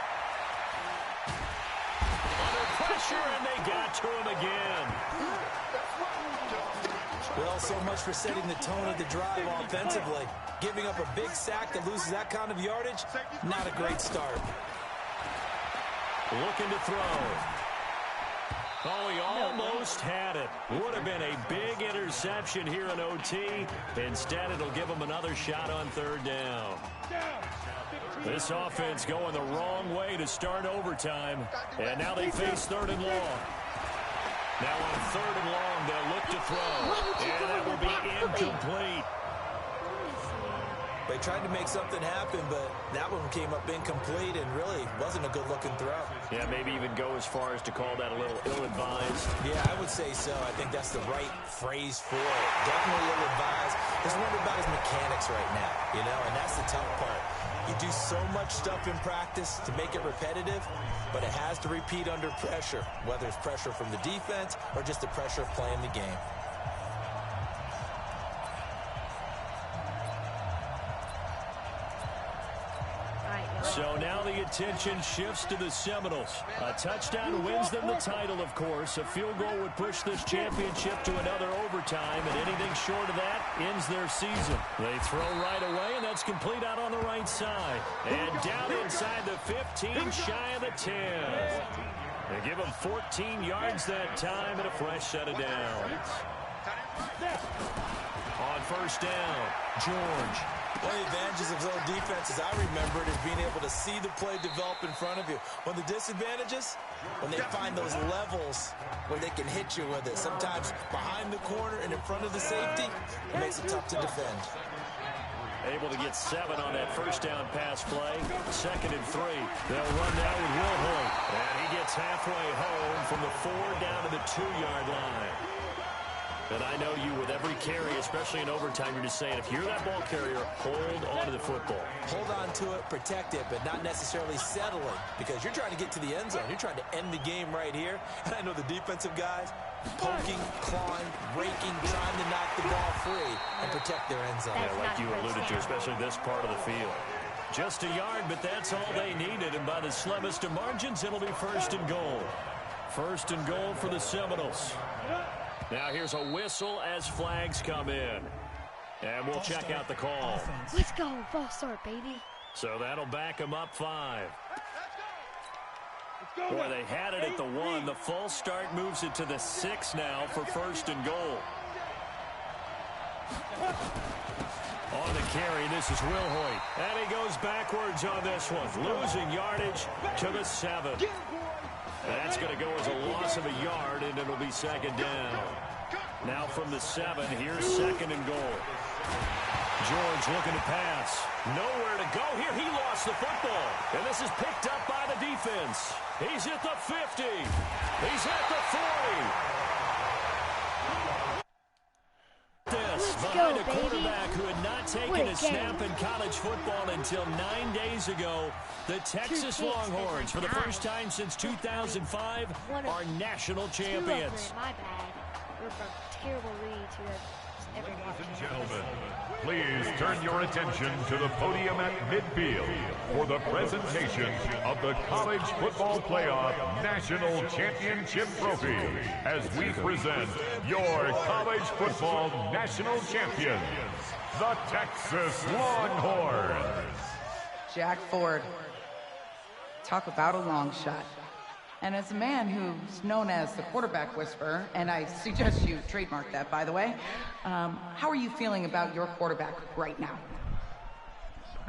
Under pressure, and they got to him again.
Well, so much for setting the tone of the drive offensively. Giving up a big sack that loses that kind of yardage, not a great start.
Looking to throw. Oh, he almost had it. Would have been a big interception. interception here in OT. Instead, it'll give them another shot on third down. This offense going the wrong way to start overtime. And now they face third and long. Now on third and long, they'll look to throw. And that will be incomplete.
They tried to make something happen, but that one came up incomplete and really wasn't a good-looking throw.
Yeah, maybe even go as far as to call that a little ill-advised.
Yeah, I would say so. I think that's the right phrase for it. Definitely ill-advised. Just wonder about his mechanics right now, you know, and that's the tough part. You do so much stuff in practice to make it repetitive, but it has to repeat under pressure, whether it's pressure from the defense or just the pressure of playing the game.
So now the attention shifts to the Seminoles. A touchdown wins them the title, of course. A field goal would push this championship to another overtime, and anything short of that ends their season. They throw right away, and that's complete out on the right side. And down inside the 15, shy of the 10. They give them 14 yards that time and a fresh set of downs. On first down, George.
One of the advantages of zone defense, as I remember it, is being able to see the play develop in front of you. One of the disadvantages, when they find those levels where they can hit you with it. Sometimes behind the corner and in front of the safety, it makes it tough to defend.
Able to get 7 on that first down pass play. 2nd and 3. They'll run now with Will Hoyt. And he gets halfway home from the 4 down to the 2-yard line. And I know you, with every carry, especially in overtime, you're just saying, if you're that ball carrier, hold on to the football.
Hold on to it, protect it, but not necessarily settling, because you're trying to get to the end zone. You're trying to end the game right here. And I know the defensive guys, poking, clawing, raking, trying to knock the ball free and protect their end zone.
Yeah, like you alluded to, especially this part of the field. Just a yard, but that's all they needed. And by the slimmest of margins, it'll be 1st and goal. 1st and goal for the Seminoles. Now here's a whistle as flags come in. And we'll check out the call.
Let's go. False start, baby.
So that'll back them up 5. Boy, they had it at the 1. The false start moves it to the 6 now for 1st and goal. On the carry, this is Will Hoyt. And he goes backwards on this one. Losing yardage to the 7. That's going to go as a loss of a yard, and it'll be 2nd down. Now from the 7, here's 2nd and goal. George looking to pass. Nowhere to go here. He lost the football. And this is picked up by the defense. He's at the 50. He's at the 40. This behind a quarterback who had not taken a snap in college football until 9 days ago. The Texas Longhorns, for the first time since 2005, are national champions.
My bad. We're from terrible reads who have
Ladies and gentlemen, please turn your attention to the podium at midfield for the presentation of the College Football Playoff National Championship Trophy as we present your college football national champions, the Texas Longhorns.
Jack Ford. Talk about a long shot. And as a man who's known as the quarterback whisperer, and I suggest you trademark that, by the way, how are you feeling about your quarterback right now?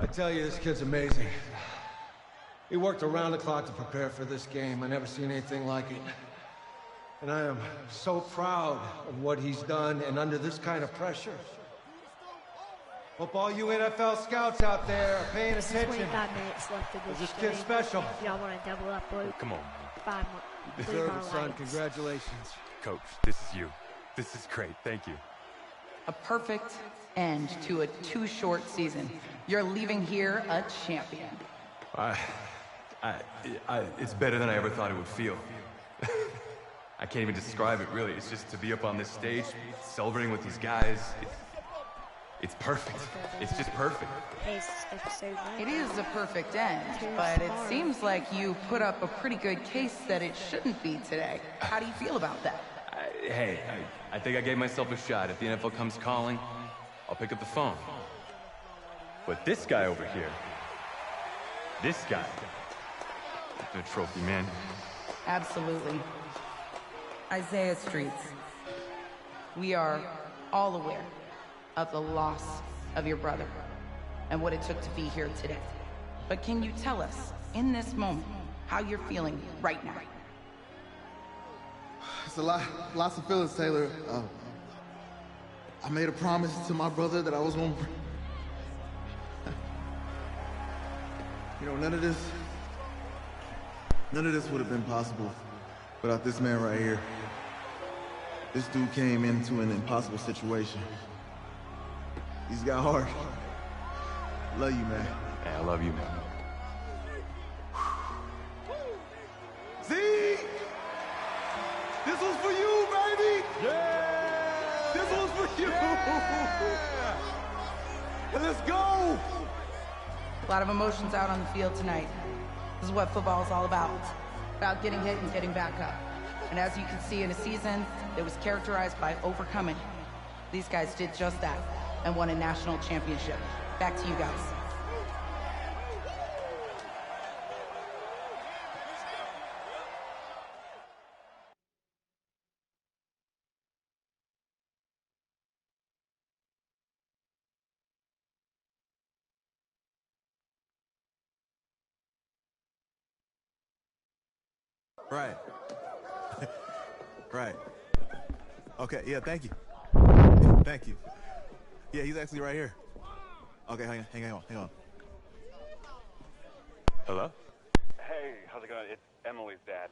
I tell you, this kid's amazing. He worked around the clock to prepare for this game. I've never seen anything like it. And I am so proud of what he's done, and under this kind of pressure. Hope all you NFL scouts out there are paying attention.
25 minutes left of this
kid's special.
Y'all want to double up, Luke?
Come on.
5 more.
Deserve it, son. Congratulations.
Coach, this is you. This is great. Thank you.
A perfect end to a too short season. You're leaving here a champion.
It's better than I ever thought it would feel. I can't even describe it, really. It's just to be up on this stage, celebrating with these guys. It's perfect. It's just perfect.
It is a perfect end, but it seems like you put up a pretty good case that it shouldn't be today. How do you feel about that?
I think I gave myself a shot. If the NFL comes calling, I'll pick up the phone. But this guy over here, this guy, the trophy, man.
Absolutely. Isaiah Streets. We are all aware of the loss of your brother and what it took to be here today. But can you tell us, in this moment, how you're feeling right now?
It's lots of feelings, Taylor. I made a promise to my brother that I was going to... You know, none of this would have been possible without this man right here. This dude came into an impossible situation. He's got heart. Love you, man.
Hey, I love you, man.
Z! This was for you, baby! Yeah! This was for you! Yeah! Let's go!
A lot of emotions out on the field tonight. This is what football is all about getting hit and getting back up. And as you can see, in a season that was characterized by overcoming, these guys did just that and won a national championship. Back to you guys.
Right. Right. Okay, yeah, thank you. Thank you. Yeah, he's actually right here. Okay, hang on.
Hello?
Hey, how's it going? It's Emily's dad.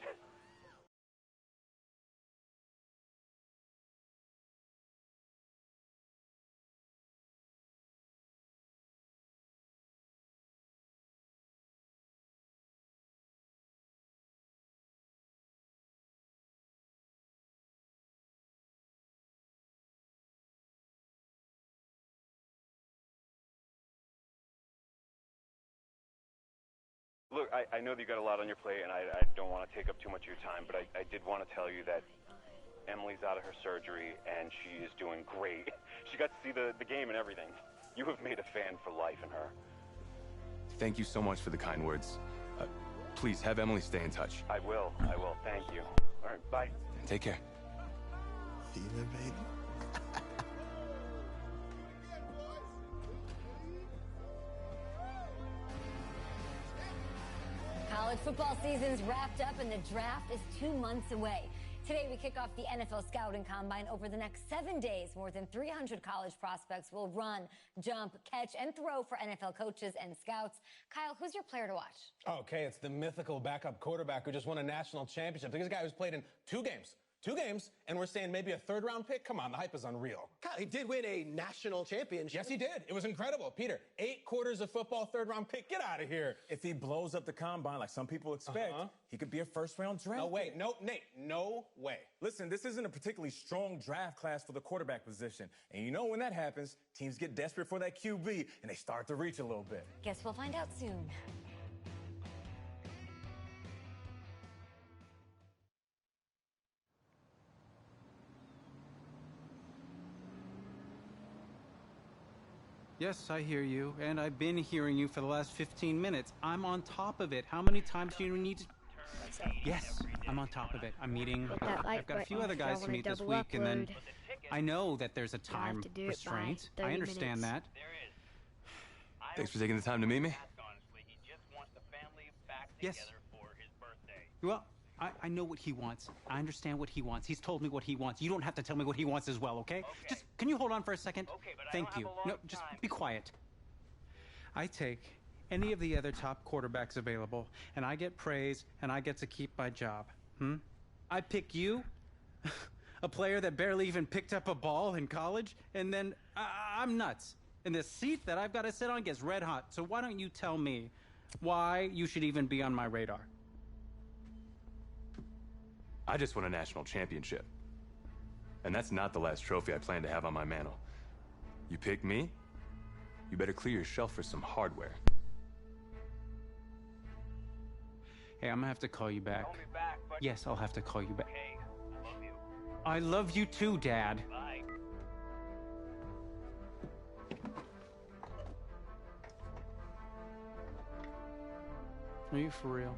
Look, I know that you got a lot on your plate, and I don't want to take up too much of your time, but I did want to tell you that Emily's out of her surgery, and she is doing great. She got to see the game and everything. You have made a fan for life in her.
Thank you so much for the kind words. Please, have Emily stay in touch.
I will. Thank you. All right, bye.
Take care.
Even, baby.
College football season's wrapped up and the draft is 2 months away. Today we kick off the NFL Scouting Combine. Over the next 7 days, more than 300 college prospects will run, jump, catch, and throw for NFL coaches and scouts. Kyle, who's your player to watch?
Okay, it's the mythical backup quarterback who just won a national championship. This guy who's played in 2 games, and we're saying maybe a 3rd-round pick? Come on, the hype is unreal.
Kyle, he did win a national championship.
Yes, he did. It was incredible. Peter, 8 quarters of football, 3rd-round pick. Get out of here.
If he blows up the combine like some people expect, he could be a 1st-round draft.
No way. No, Nate, no way.
Listen, this isn't a particularly strong draft class for the quarterback position. And you know when that happens, teams get desperate for that QB, and they start to reach a little bit.
Guess we'll find out soon.
Yes, I hear you, and I've been hearing you for the last 15 minutes. I'm on top of it. How many times do you need to... Yes, I'm on top of it. I'm meeting... I've got a few other guys to meet this week, and then I know that there's a time restraint. I understand that.
Thanks for taking the time to meet me.
Yes. Well, I know what he wants. I understand what he wants. He's told me what he wants. You don't have to tell me what he wants as well, okay? Just, can you hold on for a second? Thank you. No, just be quiet. I take any of the other top quarterbacks available, and I get praise, and I get to keep my job. I pick you, a player that barely even picked up a ball in college, and then I'm nuts. And the seat that I've got to sit on gets red hot. So why don't you tell me why you should even be on my radar?
I just won a national championship. And that's not the last trophy I plan to have on my mantle. You pick me, you better clear your shelf for some hardware.
Hey, I'm gonna have to call you back. Yes, I'll have to call you back.
Hey, I love you.
I love you too, Dad.
Bye.
Are you for real?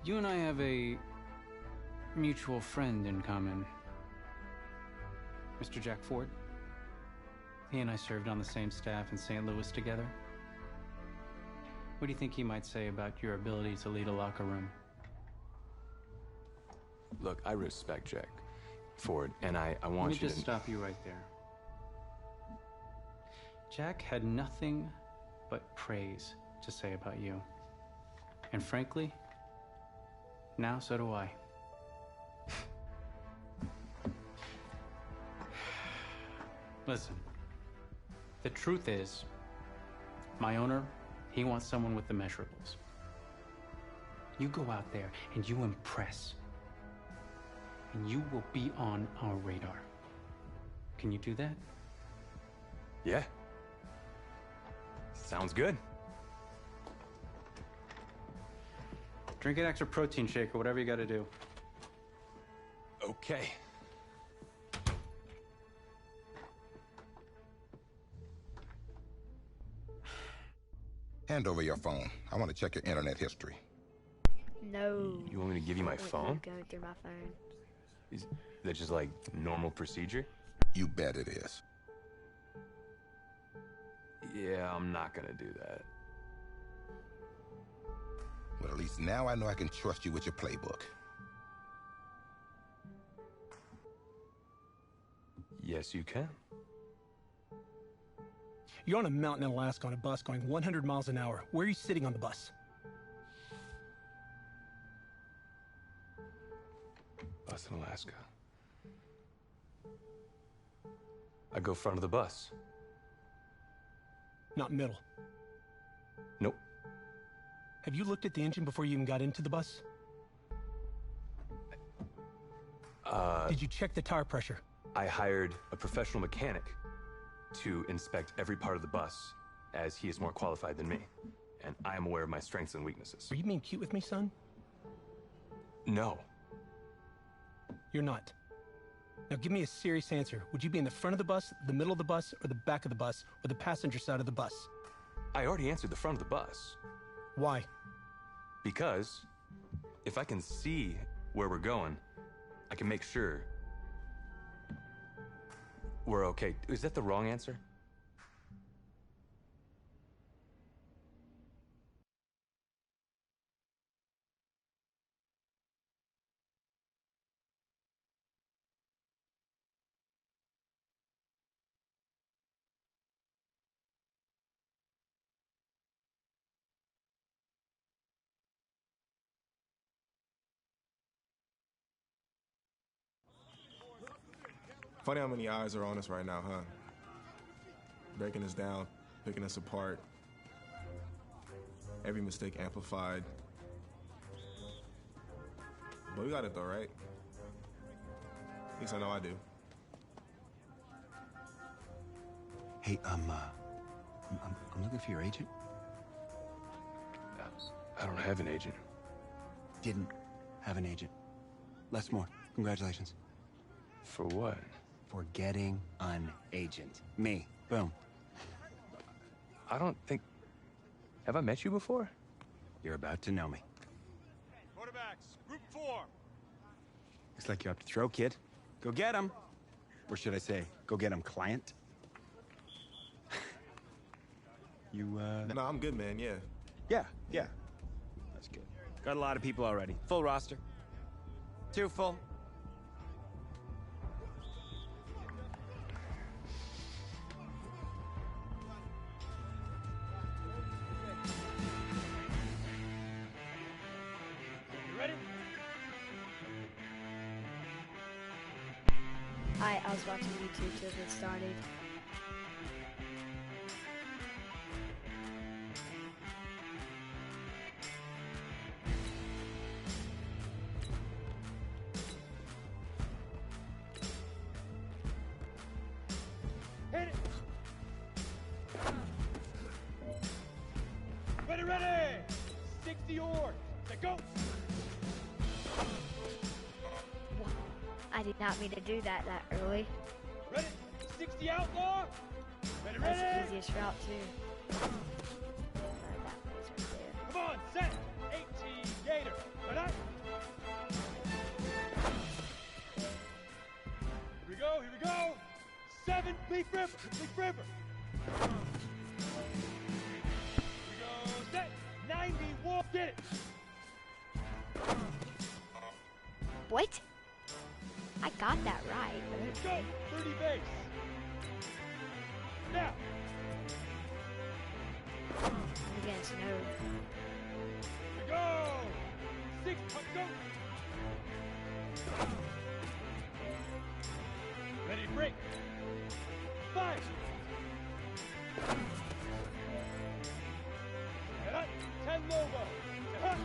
You and I have a mutual friend in common. Mr. Jack Ford. He and I served on the same staff in St. Louis together. What do you think he might say about your ability to lead a locker room?
Look, I respect Jack Ford, and I want you to...
Let me just stop you right there. Jack had nothing but praise to say about you. And frankly, now so do I. Listen, the truth is, my owner, he wants someone with the measurables. You go out there and you impress, and you will be on our radar. Can you do that?
Yeah. Sounds good.
Drink an extra protein shake or whatever you gotta do.
Okay.
Hand over your phone. I want to check your internet history.
No.
You want me to give you my phone?
Going through my phone.
Is that just like normal procedure?
You bet it is.
Yeah, I'm not gonna do that.
Well, at least now I know I can trust you with your playbook.
Yes, you can.
You're on a mountain in Alaska on a bus going 100 miles an hour. Where are you sitting on the bus?
Bus in Alaska. I go front of the bus.
Not middle.
Nope.
Have you looked at the engine before you even got into the bus? Did you check the tire pressure?
I hired a professional mechanic to inspect every part of the bus, as he is more qualified than me, and I am aware of my strengths and weaknesses.
Are you being cute with me, son?
No.
You're not. Now give me a serious answer. Would you be in the front of the bus, the middle of the bus, or the back of the bus, or the passenger side of the bus?
I already answered the front of the bus.
Why?
Because if I can see where we're going, I can make sure we're okay. Is that the wrong answer?
Funny how many eyes are on us right now, huh? Breaking us down, picking us apart. Every mistake amplified. But we got it though, right? At least I know I do.
Hey, I'm looking for your agent.
I don't have an agent.
Didn't have an agent. Les Moore, congratulations.
For what?
For getting an agent. Me. Boom.
I don't think... Have I met you before?
You're about to know me.
Quarterbacks, group 4.
Looks like you're up to throw, kid. Go get him. Or should I say, go get him, client. You,
No, I'm good, man, yeah.
Yeah. That's good. Got a lot of people already. Full roster. 2 full.
I was watching YouTube till it started.
Hit it! Ready! 60 oars. Let go!
I did not mean to do that early.
Ready? 60 outlaw! Ready?
That's the easiest route too.
Come on, set! 18 Gator. Ready? Leaf River. Leaf River. We go set. 91. Get it.
What? I got that right.
Let's go. 30 base. Now.
I'm against no.
Here we go. 6. Go. Ready, break. 5. Head up. 10 Lobo. Head up.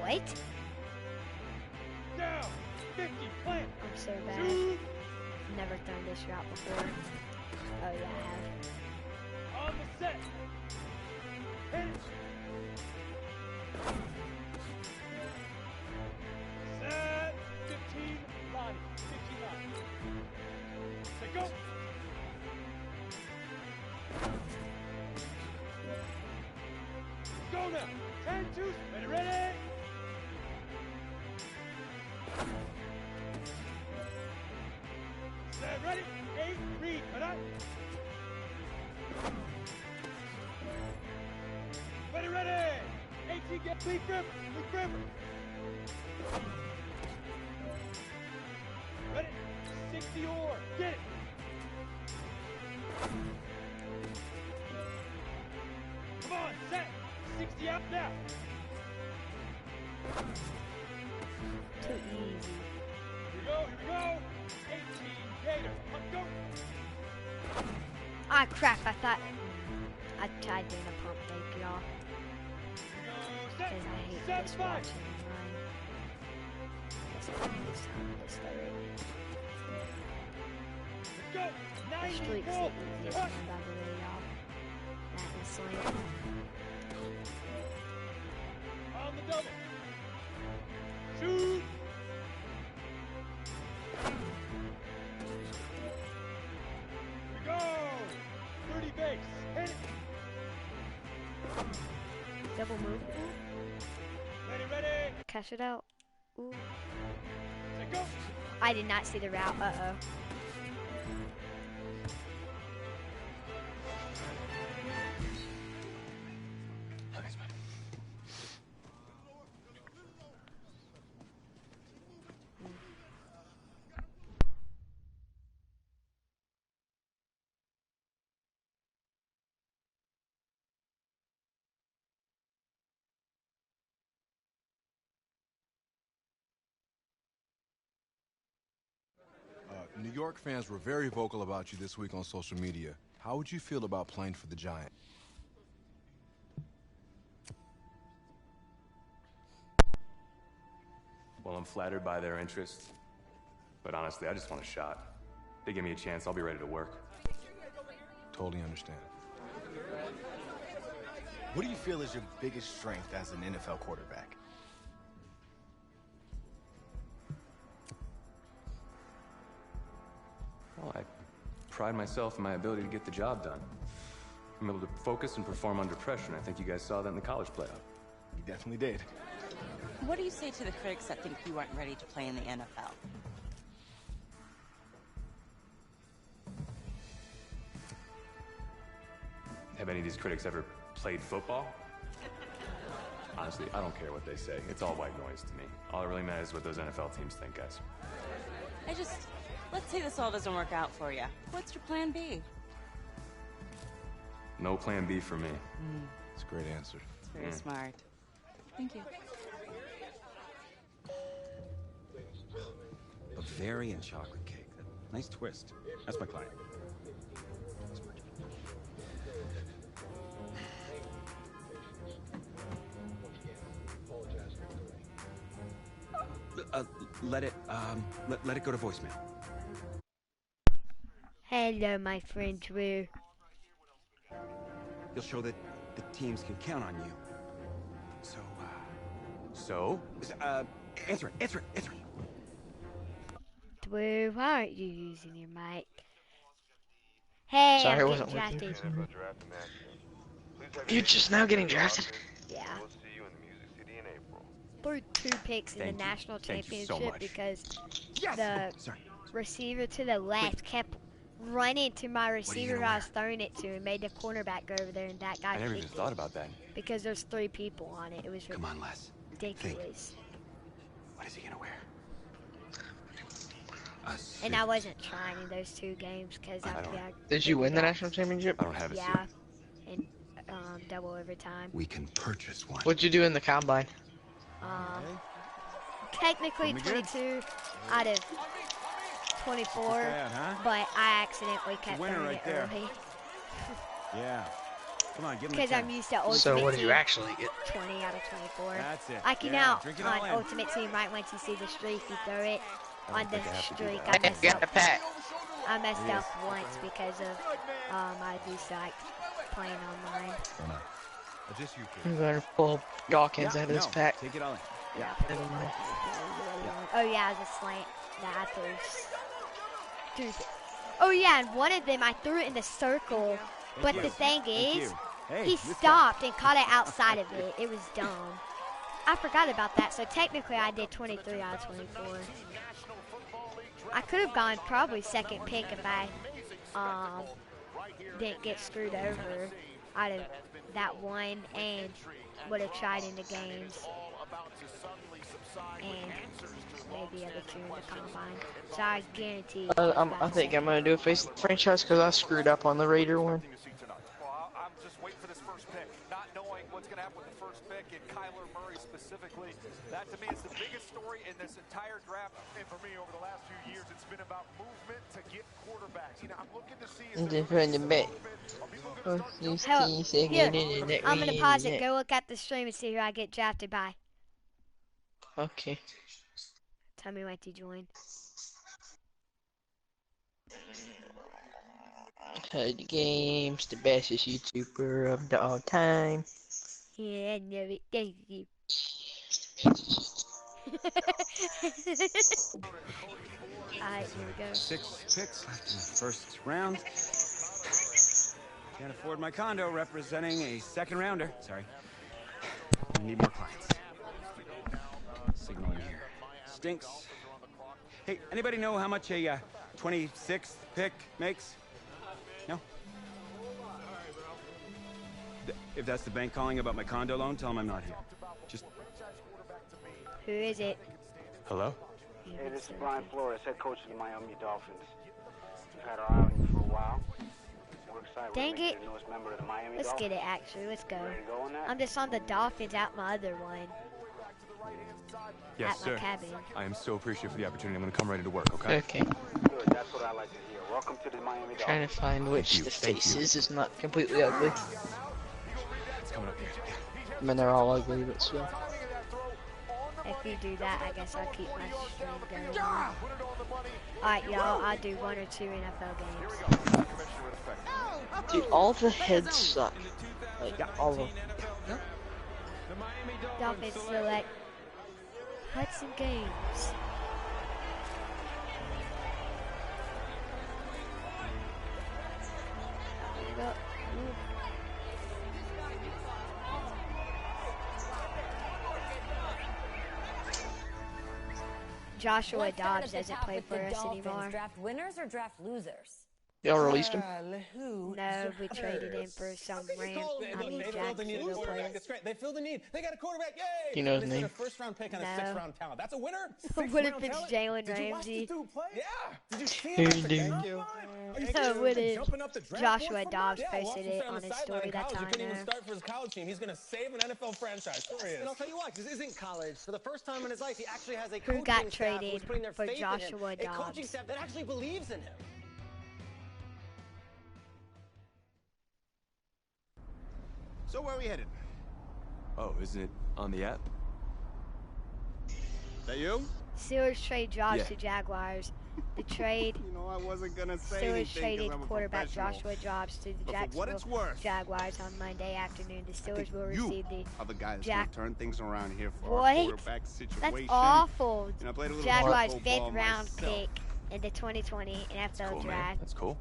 What?
Down. 50. Plant.
I'm so bad.
Shoot.
Never thrown this route before. Oh yeah, I have.
On the set. Hit it. Set. 15. Lonnie. 59. Say go. Go now. 10 2. Ready, ready. Set ready. 8. Read. Cut out. Ready, ready. 18. Get Leaf River. Leaf River. Ready. 60 or. Get it. Come on. Set. 60 out now.
Too easy.
Here we go. Here we go. 18. Gator. Up, go.
Ah, crap. I thought I tried doing a pump fake, y'all.
Set.
Because I hate
7
this
5.
watching mine. Guess I can this time this third.
Let's go.
The
90.
streak's the
Ball.
easiest one, by the way, y'all. That and slam.
On the double. Shoot. Here we go. 30 base. Hit it.
Double move. Ooh.
Ready, ready.
Cash it out. Ooh.
Say go.
I did not see the route. Uh-oh.
New York fans were very vocal about you this week on social media. How would you feel about playing for the Giants?
Well, I'm flattered by their interest. But honestly, I just want a shot. If they give me a chance, I'll be ready to work.
Totally understand.
What do you feel is your biggest strength as an NFL quarterback?
Well, I pride myself in my ability to get the job done. I'm able to focus and perform under pressure, and I think you guys saw that in the college playoff.
You definitely did.
What do you say to the critics that think you weren't ready to play in the NFL?
Have any of these critics ever played football? Honestly, I don't care what they say. It's all white noise to me. All that really matters is what those NFL teams think, guys.
Let's say this all doesn't work out for you. What's your plan B?
No plan B for me.
It's a great answer.
It's very smart. Thank you.
Bavarian chocolate cake. Nice twist. That's my client. Let it go to voicemail.
Hello, my friend Drew.
You'll show that the teams can count on you.
So?
Answer it.
Drew, why aren't you using your mic? Hey,
Sorry, I
I'm
wasn't
getting
looking.
drafted.
You're just now getting drafted?
Yeah. threw 2 picks in the national
Thank you so
championship
much.
because the receiver to the left kept running to my receiver I was throwing it to and made the cornerback go over there, and that guy
I never even
picked
thought
it
about that.
because there's 3 people on it. It was
Come on, Les.
ridiculous.
What is he gonna wear?
And I wasn't trying in those 2 games because
Did you win the national championship?
I don't have it.
Yeah, in double overtime.
We can purchase one.
What'd you do in the combine?
Technically 22 out of 24, but I accidentally kept
winner
throwing
right
it
there.
early.
Yeah. Come on, give him
Because I'm used to Ultimate
So what do you
Team,
actually get?
20 out of 24.
That's it.
I can
Yeah,
out
drink it all
on
in.
Ultimate Team right once you see the streak, you throw it on the streak.
I messed up.
I messed up once because of I used to like playing online.
I'm going to pull Dawkins out of this pack.
Take it all in.
Yeah. Oh yeah, it was a slant that I threw. Oh yeah, and one of them I threw it in the circle, but the thing is, he stopped and caught it outside of it. It was dumb. I forgot about that, so technically I did 23 out of 24. I could have gone probably second pick if I didn't get screwed over out of that one and would have tried in the games. And maybe other 2 in the combine. So I guarantee.
I think I'm gonna do a face of the franchise because I screwed up on the Raider one.
I'm just waiting for this first pick, not knowing what's going to happen with the first pick and Kyler Murray specifically. That to me is the biggest story in this entire draft. And for me, over the last few years, it's been about movement to get quarterbacks. You know, I'm looking to see.
I'm gonna pause it. Go look at the stream and see who I get drafted by.
Okay.
Tell me when to join.
Cody Games, the bestest YouTuber of all time.
Yeah, I know it. Thank you. Alright, here we go.
6 picks left in the first round. Can't afford my condo representing a second rounder. Sorry. I need more clients. Signaling here. Stinks. Hey, anybody know how much a 26th pick makes? No? If that's the bank calling about my condo loan, tell them I'm not here. Just...
Who is it?
Hello?
Hey, this is Brian Flores, head coach of the Miami Dolphins. We've had our eye on you for a while. We're excited.
Dang it.
We're the newest member of the Miami
Let's
Dolphins.
get it, actually. Let's go.
Ready to go on that?
I'm just on the Dolphins out my other one.
Yes,
at my
sir.
cabin.
I am so appreciative for the opportunity. I'm going to come ready to work, okay?
Okay.
Good, that's what I like to hear. Welcome to the Miami Dolphins.
Trying to find which the faces is not completely ugly.
It's coming up here.
I mean, they're all ugly, but still.
If you do that, I guess I'll keep my stream going. Alright, y'all, I'll do 1 or 2 NFL games.
Dude, all the heads suck. Like, all of them.
Dolphins select Hudson Games. Joshua Dobbs doesn't play for us anymore.
Draft winners or draft losers?
Y'all released him?
No, we traded him for some Jacksonville player.
It's great. They filled the need. They got a quarterback. Yay!
You know his
They spent
name?
a first-round pick on a
No.
6th-round talent. That's a winner.
What if it's Jalen Ramsey?
Yeah. Did you see
Who
him?
knew?
Thank you.
So what if
Jumping up the draft
Joshua
board for
Dobbs
him?
posted
Yeah,
it
watch
on
him
his
stand
story?
in
That's
college.
how
He
I
couldn't even
know.
start for his college team. He's going to save an NFL franchise. Sure he is.
And I'll tell you what, this isn't college. For the first time in his life, he actually has a
Who
coaching
got
staff
traded
who's putting their
for
faith
Joshua
in him. A coaching
Dobbs?
staff that actually believes in him.
So where are we headed?
Oh, isn't it on the app?
That you?
Steelers trade Dobbs
Yeah.
to Jaguars. The trade.
You know, I wasn't gonna say
Steelers
anything
traded
'cause I'm a
quarterback
professional.
Joshua Dobbs to the
But for what it's
Jacksonville
worth,
Jaguars on Monday afternoon. The Steelers will
you
receive the
are the guy that's
Jack.
gonna turn things around here for
What?
our quarterback situation.
That's awful.
You know, I played a little
Jaguars
hardball
5th
ball
round
myself.
pick in the 2020 NFL
Cool, man.
draft.
That's cool.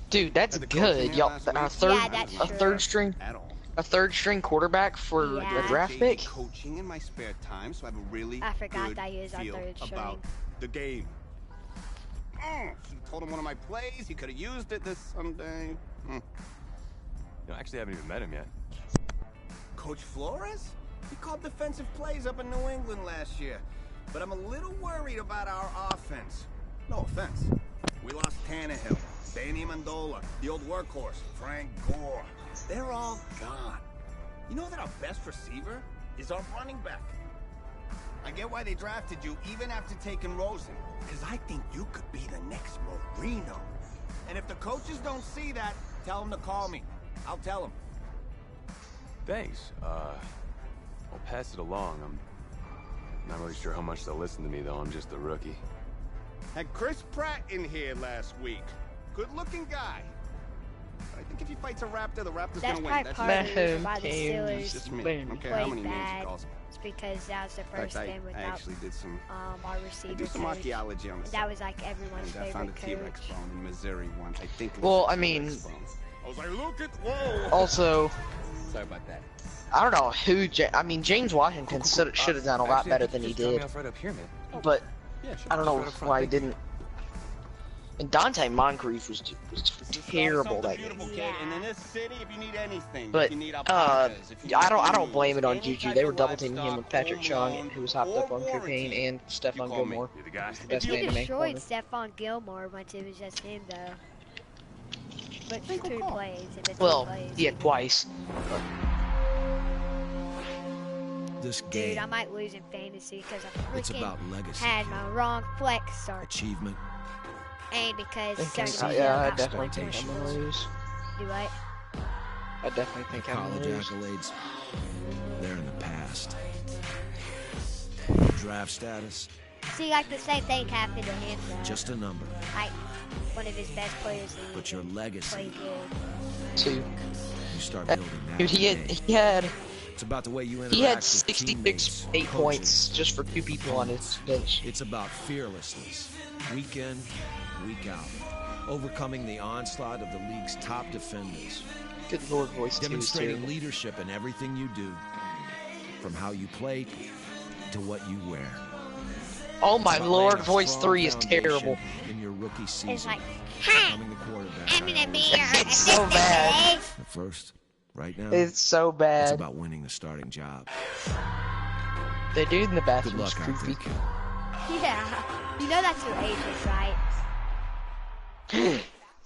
Dude, that's
Had the coaching
good.
there
Y'all,
last
a
week.
third,
Yeah, that's
a
true.
third string.
At all.
A third string quarterback for
Yeah.
a draft pick?
Coaching in my spare time, so I have a really
I forgot
good
that he was our
feel
third string.
about the game. Should have told him one of my plays. He could have used it this Sunday.
You know, I actually haven't even met him yet.
Coach Flores? He called defensive plays up in New England last year. But I'm a little worried about our offense. No offense. We lost Tannehill, Danny Amendola, the old workhorse, Frank Gore. They're all gone. You know that our best receiver is our running back. I get why they drafted you even after taking Rosen, because I think you could be the next Marino. And if the coaches don't see that, tell them to call me. I'll tell them.
Thanks. I'll pass it along. I'm not really sure how much they'll listen to me, though. I'm just a rookie.
Had Chris Pratt in here last week. Good-looking guy. I think if he fights a Raptor, the Raptor's
That's
gonna win.
probably part of the reason why the
It's
Steelers
just me. I don't care how many
played
names he
bad.
calls me.
It's because that was the
In
first
fact,
game
I
without
actually did some
our receiver
I did some
coach.
archaeology on the
That was like everyone's
and I found a
favorite
T-Rex
coach.
bone in Missouri once. I think it was
Well,
a
I mean,
T-Rex bone. I was like, look at whoa.
also,
Sorry about that.
I don't know who. I mean, James Washington should have done a lot
Actually, I
better
think
than he
just drop me
did.
off right up here, man.
But
Yeah, sure.
I don't know
Right up front.
why he
Thank you.
didn't. And Dante Moncrief was terrible that game.
Beautiful kid, and in this city, if you need anything,
But
if you need alpacas, if you
I
need
don't blame it on
any
Juju.
type
They were
of
double teaming him
livestock,
with Patrick
home
Chung,
loan,
who was hopped up
or
on cocaine,
warranty.
and Stephon
call me.
Gilmore.
You're the guy.
He's the best
He
man to make
destroyed
corner.
Stephon Gilmore once it was just him though. But for two plays in the two
Well,
plays.
yeah, twice.
This
Dude,
game,
I might lose in fantasy because I
it's
freaking
about legacy,
had my wrong flex start.
achievement,
And because
Okay,
Sony
yeah, I
got
definitely
20
think I'm gonna
points.
lose.
Do what?
I definitely think I'm
college
gonna lose.
accolades, they're in the past. Draft status,
See, like the same thing happened to him though.
just a number.
Like one of his best players. He
But your legacy,
played good.
Two.
you start building now.
Dude, he had
It's about the way you interact
he had
with
66
teammates,
8
coaches.
points just for two people on his bench.
It's about fearlessness, week in, week out, overcoming the onslaught of the league's top defenders.
Good Lord, voice two is
Demonstrating
terrible.
leadership in everything you do, from how you play to what you wear.
Oh my
It's about
Lord,
laying a
voice
strong
3 is
foundation
terrible.
In your rookie season,
It's like, hi,
becoming the quarterback.
I'm gonna be
I
your
always
It's so bad.
At first, right now,
It's so
it's
bad.
about winning the starting job.
The dude in the
Good
bathroom
luck
is
out
creepy.
there, kid.
Yeah. You know that's your agent, right?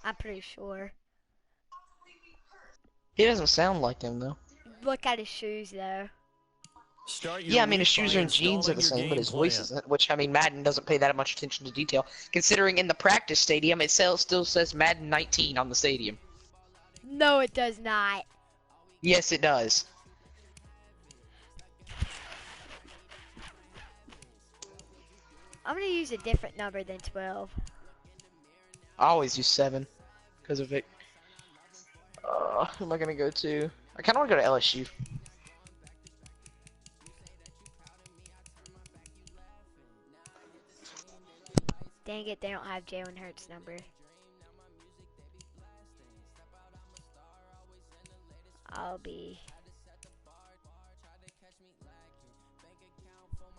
I'm pretty sure.
He doesn't sound like him though.
Look at his shoes though.
Yeah, I mean his shoes and jeans are the same, but his voice isn't. Which I mean, Madden doesn't pay that much attention to detail, considering in the practice stadium it still says Madden 19 on the stadium.
No, it does not.
Yes, it does.
I'm gonna use a different number than 12.
I always use 7 because of it. Who am I gonna go to? I kind of want to go to LSU.
Dang it, they don't have Jalen Hurts' number. I'll be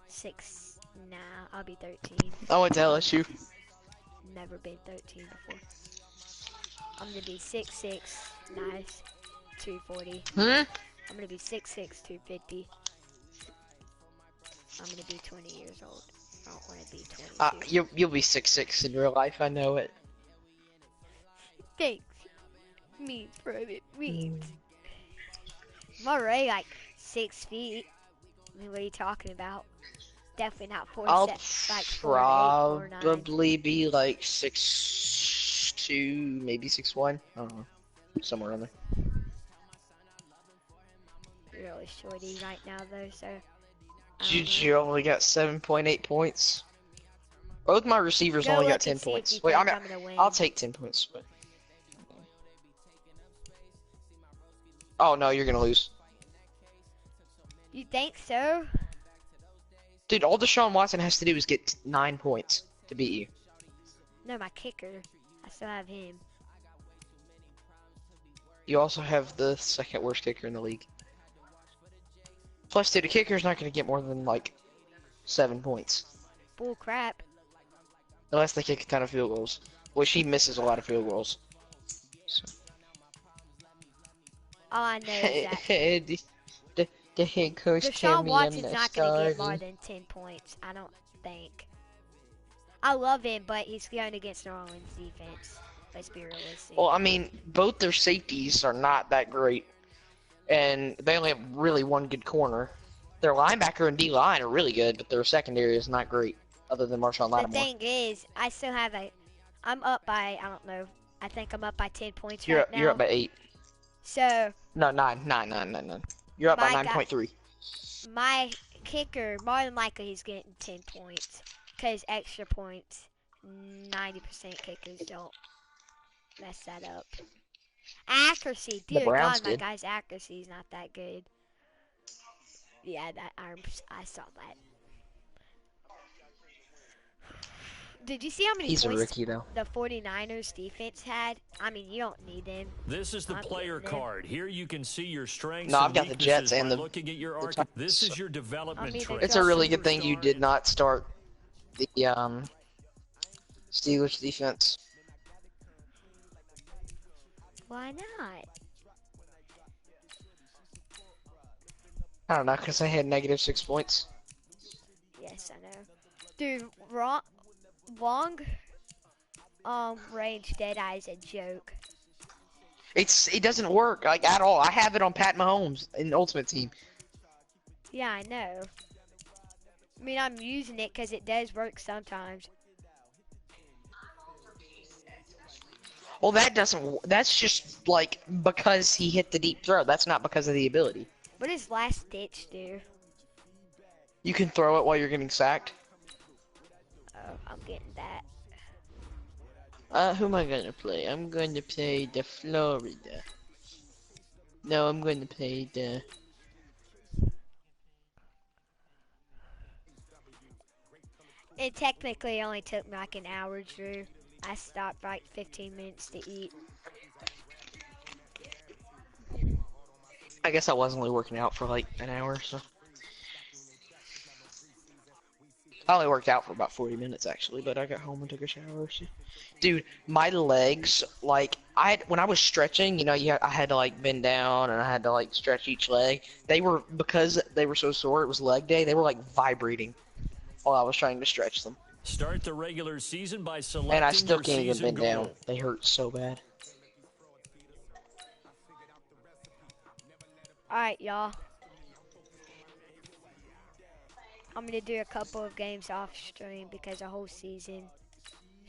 6. Nah, I'll be 13.
I went to LSU.
Never been 13 before. I'm gonna be 6'6", nice, 240.
Hmm?
I'm gonna be 6'6", 250. I'm gonna be 20 years old. I don't want to be 22.
You'll be 6'6" in real life. I know it.
Thanks. Me, brother. Me. I'm already like 6 feet. I mean, what are you talking about? Definitely not 4
I'll
steps. Like 4'8", 4'9".
probably be like 6'2", maybe 6'1". I don't know, somewhere around there.
Really shorty right now though, so.
Juju only got 7.8 points. Both my receivers
Go
only
look
got 10
and see if
points.
you
Wait,
think I'm gonna win.
I'll take 10 points. But... Oh no, you're gonna lose.
You think so?
Dude, all Deshaun Watson has to do is get 9 points to beat you.
No, my kicker. I still have him.
You also have the second worst kicker in the league. Plus, dude, the kicker's not going to get more than like 7 points.
Bull crap.
Unless they kick a ton of field goals. Which he misses a lot of field goals. So.
All I know is that
the head coach
Deshaun Watson's not going to get more than 10 points, I don't think. I love him, but he's going against New Orleans defense. Let's be realistic.
Well, I mean, both their safeties are not that great. And they only have really one good corner. Their linebacker and D-line are really good, but their secondary is not great, other than Marshawn Lattimore.
The thing is, I still have I'm up by, I don't know, I think I'm up by 10 points
You're
right now.
You're up by 8.
So.
No, 9. You're up by 9.3.
My kicker, more than likely, he's getting 10 points. Because extra points, 90% kickers don't mess that up. Accuracy, dear God, my guy's accuracy is not that good. Yeah, I saw that. Did you see how many
He's
points
a rookie, though.
the 49ers defense had? I mean, you don't need them.
This is the player card. Here you can see your strengths.
No, I've got the Jets and the.
Looking at your arc. This is your development tree.
It's a really good thing you did not start the Steelers defense.
Why not?
I don't know, because I had -6 points.
Yes, I know. Dude, long range Deadeye is a joke.
It doesn't work like at all. I have it on Pat Mahomes in Ultimate Team.
Yeah, I know. I mean, I'm using it because it does work sometimes.
Well, that doesn't. That's just like because he hit the deep throw. That's not because of the ability.
What does Last Ditch do?
You can throw it while you're getting sacked.
Oh, I'm getting that.
Who am I gonna play? I'm going to play the Florida. No, I'm going to play the.
It technically only took me like an hour, Drew. I stopped like 15 minutes to eat.
I guess I was only working out for like an hour, so. I only worked out for about 40 minutes actually, but I got home and took a shower. So. Dude, my legs, like, when I was stretching, you know, I had to like bend down and I had to like stretch each leg. Because they were so sore, it was leg day, they were like vibrating while I was trying to stretch them.
Start the regular season by selecting
and I still
your
can't even
season
bend
goal.
down. They hurt so bad.
Alright, y'all. I'm gonna do a couple of games off stream because the whole season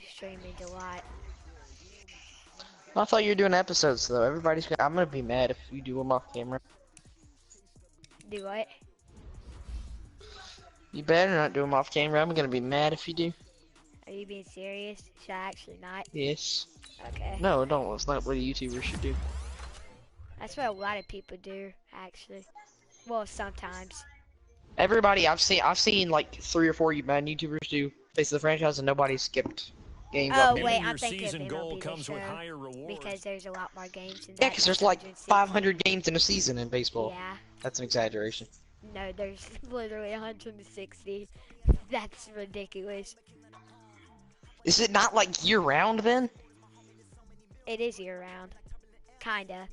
streaming a lot.
I thought you were doing episodes though. I'm gonna be mad if you do them off camera.
Do what?
You better not do them off camera. I'm gonna be mad if you do.
Are you being serious? Should I actually not?
Yes.
Okay.
No, don't. That's not what a YouTuber should do.
That's what a lot of people do, actually. Well, sometimes.
Everybody I've seen like 3 or 4 man YouTubers do Face of the Franchise, and nobody skipped games.
Oh wait, I'm thinking of MLB comes with higher rewards because there's a lot more games.
Yeah, because there's like 500 games in a season in baseball.
Yeah.
That's an exaggeration.
No, there's literally 160. That's ridiculous.
Is it not like year-round then?
It is year-round, kinda.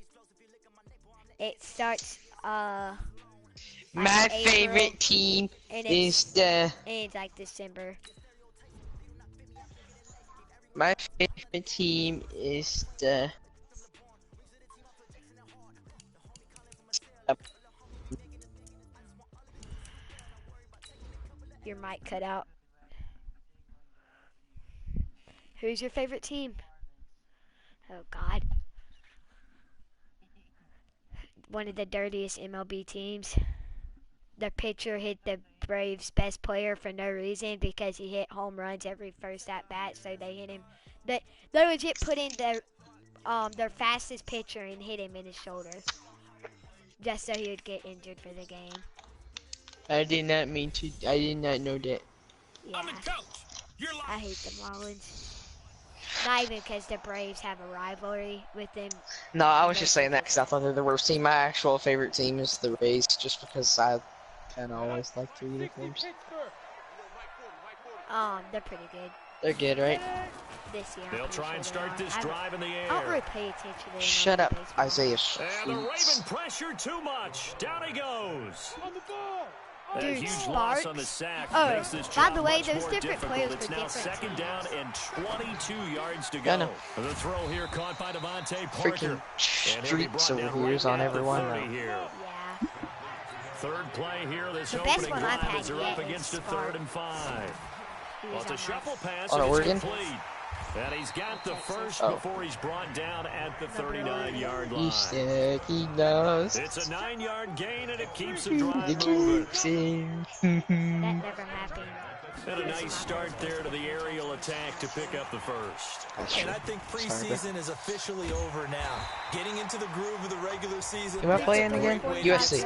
It starts
My
April,
favorite team is the.
Ends like December.
My favorite team is the.
Your mic cut out. Who's your favorite team? Oh God. One of the dirtiest MLB teams. The pitcher hit the Braves' best player for no reason because he hit home runs every first at bat, so they hit him. They legit put in their fastest pitcher and hit him in his shoulder, just so he would get injured for the game.
I did not mean to. I did not know that.
Yeah. I hate the Marlins. Not even because the Braves have a rivalry with them.
No, I was just saying that because I thought they're the worst team. My actual favorite team is the Rays, just because I kind of always like their uniforms.
They're pretty good.
They're good, right?
This year.
They'll try and start this drive in the air.
I don't really pay attention to them.
Shut up, Isaiah.
And the Raven pressure too much. Down he goes.
Dude,
a huge
Sparks.
loss on the sack
Oh,
makes this
by
job
the way,
much
those
more
different
difficult.
players
It's
for
now
different
second down and 22 yards to
I
go.
know.
The throw here caught by Devontae Parker.
Freaking
And he'll be brought
streets over
down
here
right
is on
at the
everyone.
30 here.
Yeah.
Third play here, this
The best
opening
one I've
drive
had
as they're
yet
up
is
against a
Sparks.
3rd and 5. Well, it's a shuffle pass,
On
and it's
Oregon?
complete. And he's got the first
Oh.
before he's brought down at the 39-yard line.
He said he knows.
It's a 9-yard gain, and it keeps the
The
drive moving.
That never happened.
And a nice start there to the aerial attack to pick up the first.
And I think preseason is officially over now. Getting into the groove of the regular season.
Am I playing again? USC.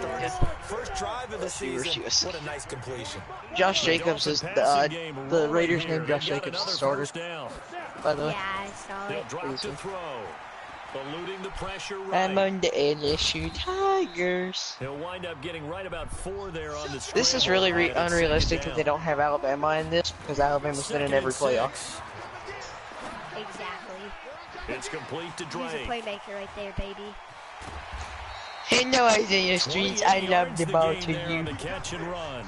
First drive of the season.
USC.
What a nice completion.
Josh Jacobs is the Raiders named Josh Jacobs starter. By the way.
Yeah, I saw
They'll
it.
drop to throw. Eluding the pressure
I'm
right.
on the LSU Tigers.
He'll wind up getting right about 4 there on the
This is
scramble.
really
And it's
unrealistic
second
that they don't have Alabama in this because Alabama's been in every playoff.
Exactly.
It's complete to
He's a
Drake.
playmaker right there, baby.
Hello, Isaiah Streets. I love the ball to you.
The catch and run.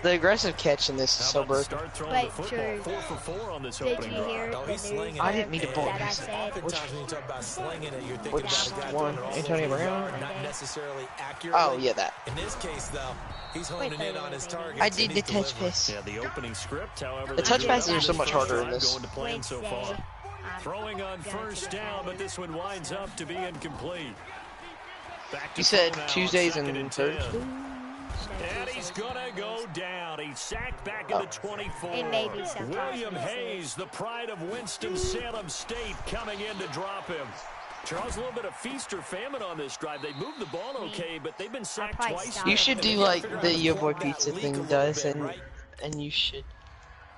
The aggressive catch in this is so broken.
Start throwing
But
the football.
Drew,
4 for 4 on this
Did
opening
you hear
drive.
the news
I didn't mean to pull
that I
this.
said?
Oftentimes when you talk about slinging it, you're thinking
Which
about a guy
one?
throwing it all
Antonio
over the
Brown?
yard, not necessarily accurately.
Oh, yeah, that.
In this case, though, he's honing in on his target.
I did the touch pass.
Yeah, the opening script, however.
The
they
touch
do
passes
have
are so
this
much
first
harder in
drive
this.
Going to plan so far. Throwing on first down, but this one winds up to be incomplete. Back to
You said
throw now,
Tuesdays
second
and
10.
Thursdays?
And he's gonna go down. He's sacked back at the 24.
And maybe sometimes
William
misses.
Hayes, the pride of Winston-Salem State, coming in to drop him. Charles, a little bit of feast or famine on this drive. They moved the ball okay, but they've been sacked twice.
You should do like the Yo Boy Pizza thing does, and you should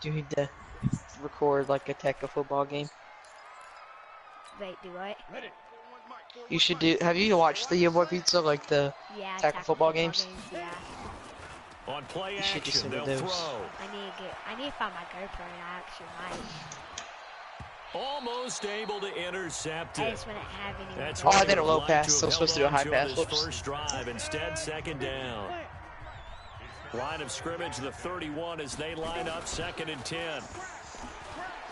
do the record like a tackle football game.
Wait, do what?
You should do. Have you watched the Yo Boy Pizza like the
Yeah,
tackle football games?
Yeah.
On play
You should do
action,
some
they'll
of those.
throw.
I need to find my GoPro and I actually might.
Almost able to intercept
I
it.
just wouldn't have any.
That's
Oh, I
why
did a
would
low
like
pass,
to
so I'm
have
supposed to do a
held
high
on
pass.
this
Whoops.
first drive. Instead, second down. Line of scrimmage, the 31 as they line up, 2nd and 10.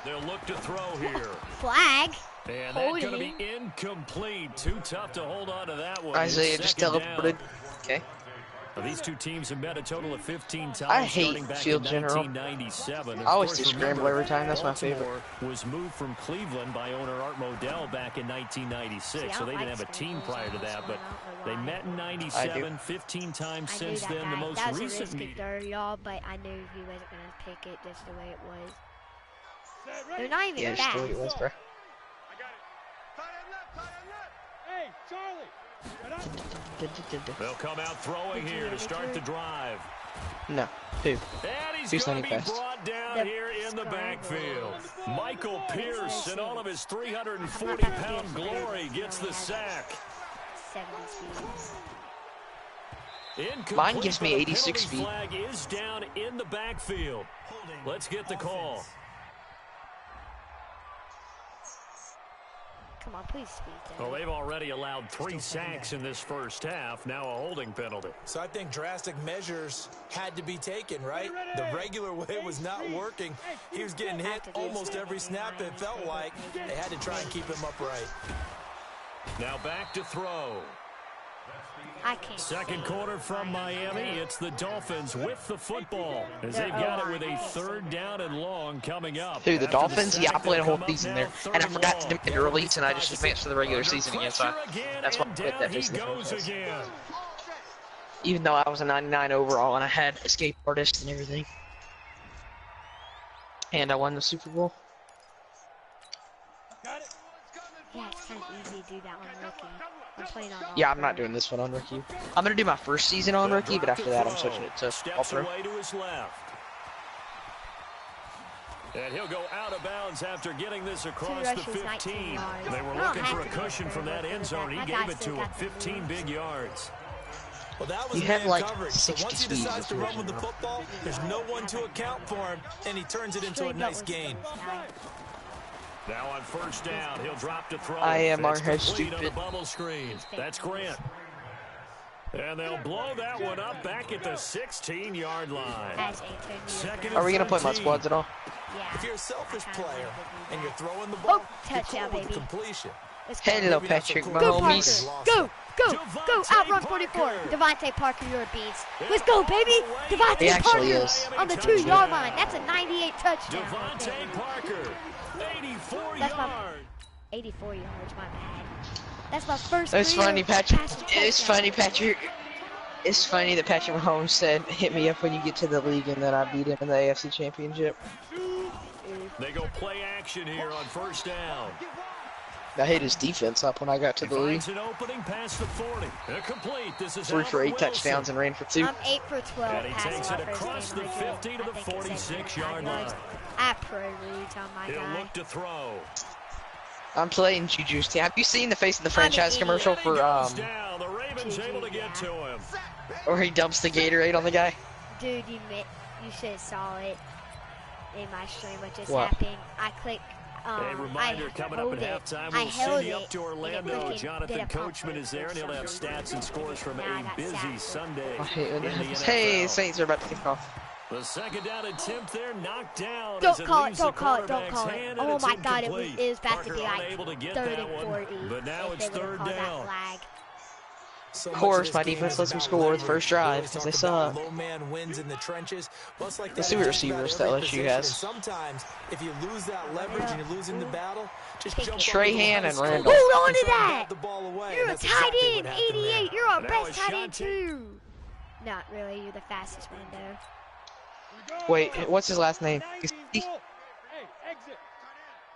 They'll look to throw here.
Flag.
And that's going to be incomplete. Too tough to hold on to that one.
Isaiah
It's
just
second
teleported.
down.
Okay.
Now, these two teams have met a total of 15 times
I hate
starting back
field
in
general.
1997. Of
I always
course,
do scramble
remember,
every time. That's my favorite.
Baltimore was moved from Cleveland by owner Art Modell back in 1996, so they didn't have a team prior to that, but they met in 97, 15 times
I knew
since
that
then. The
guy.
most
That was a
recent
risky
meeting.
throw, y'all, but I knew he wasn't gonna pick it just the way it was. They're not even
Yeah, just the way it
fast.
was, bro.
Hey, Charlie!
They'll come out throwing here to start the drive.
No. Who?
And he's
Who's
going
not
to be
fast?
brought down here in the backfield. Michael Pierce, in all of his 340-pound glory, gets the sack.
70 speeds.
Incomplete,
Mine gives me
but a
86
penalty
speed.
Flag is down in the backfield. Let's get the call.
Come on, please speed down.
Well, they've already allowed 3 sacks in this first half. Now a holding penalty.
So I think drastic measures had to be taken, right? The regular way was not working. He was getting hit almost every snap, it felt like. They had to try and keep him upright.
Now back to throw.
I can't.
Second quarter from Miami. It's the Dolphins with the football as they've got it with a 3rd down and long coming up.
Who, the
After
Dolphins? Yeah, I
sack,
played a
they'll
whole
come up
season
now,
there.
3rd
And I forgot to
long.
do the release, and I just advanced to the regular
Under
season again, so
pressure again,
that's why I
and
quit
down
that
he
business.
goes again.
Even though I was a 99 overall and I had escape artist and everything. And I won the Super Bowl.
Yeah, it's kind of easy to do that on rookie. I'm playing on
Yeah, I'm not doing this one on rookie. I'm gonna do my first season on rookie, but after that I'm switching it to all
Steps
pro.
away to his left. And he'll go out of bounds after getting this across the 15. They were looking for a cushion from that end zone. He gave it to him. 15 big yards.
Well, that was man coverage. So once he decides to run with the football, there's no one to account for him, and he turns it into a nice gain.
Now on first down, he'll drop to throw.
I am our head
stupid. On the
stupid.
bubble screen. That's Grant. And they'll blow that one up back at the 16-yard line.
Are we going to play my squads at all?
If you're a selfish player and you're throwing the ball,
touchdown, baby.
Completion.
Hello, Patrick
Go,
Mahomes.
Parker. Go. Outrun 44. Devontae Parker, you're a beast. Let's go, baby. Devontae Parker on the 2-yard line. That's a 98 touchdown.
Devontae Parker, 84 yards.
84 yards, my bad. That's my first.
It's funny, Patrick. It's funny, Patrick. It's funny that Patrick Mahomes said, "Hit me up when you get to the league," and then I beat him in the AFC Championship.
They go play action here on first down.
I hit his defense up when I got to the league.
An opening past the 40. Complete. This is
3 for 8 touchdowns and ran for 2.
I'm 8 for 12.
And he takes it across the 50 to the 46-yard line.
I pro reads on my guy.
He'll look to throw.
I'm playing Juju's team. Have you seen the Face of the Franchise commercial for
The Ravens able to get to him.
Or he dumps the Gatorade on the guy?
Dude, you should have saw it in my stream what just
What?
happened. I click.
A reminder coming up at halftime. We'll send you up to Orlando. Jonathan Coachman is there, and he'll have stats and scores from a busy Sunday. In the NFL.
Hey, Saints are about to kick off.
The second down attempt there, knocked down.
Don't call it. Oh my God, it was about to be like
able to get
3rd
that
and
one,
40.
but now it's third down.
Of course, my defense lets them score the first drive because they suck.
Low man wins in the trenches. Let's
see what receivers that LSU has.
Sometimes, if you lose that leverage and you're losing the battle, just jump
Strahan and Randall.
Hold on to that! You're a tight end, 88. You're our best tight end too. Not really. You're the fastest one though.
Wait, what's his last name?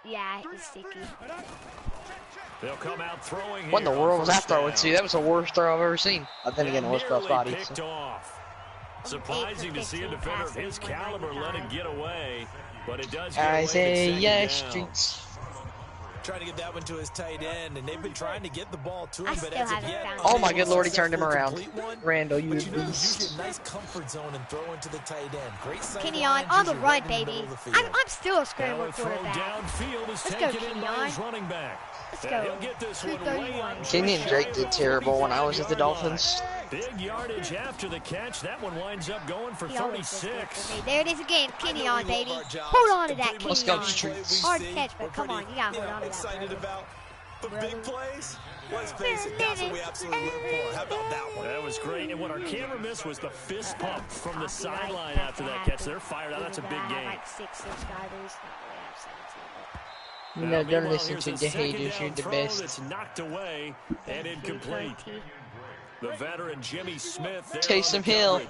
Yeah, he's sticky.
They'll come out throwing.
What in the world was that throwing to? That was the worst throw I've ever seen. Then again, it was Bell's body.
Surprising to see a defender of his caliber let him get away, but it does.
Isaiah Streets.
Trying to get that one to his tight end, and they've been trying to get the ball to him, but as of yet,
oh my good Lord, he turned him around. Randall, you
use
beast.
your nice comfort zone and throw into the tight end. Great sight
Kenyon on the run, baby. I'm still a scramble quarterback.
Let's
go, Kenyon. Let's go. 231.
Kenyon Drake did terrible when I was at the Dolphins.
Big yardage after the catch. That one winds up going for 36.
There it is again. Kenyon, baby. Hold on to that, Kenyon.
Let's go, Streets.
Hard catch, but come on. You got to hold on to that.
Excited about the big plays? Let's face it, that's what we absolutely live for. How about that one?
That was great. And what our camera missed was the fist pump from the sideline after that catch. They're fired out. That's a big game.
Like 6 drivers.
No, don't listen to the haters. You're the best.
It's knocked away and incomplete. The veteran Jimmy Smith there.
Taysom Hill.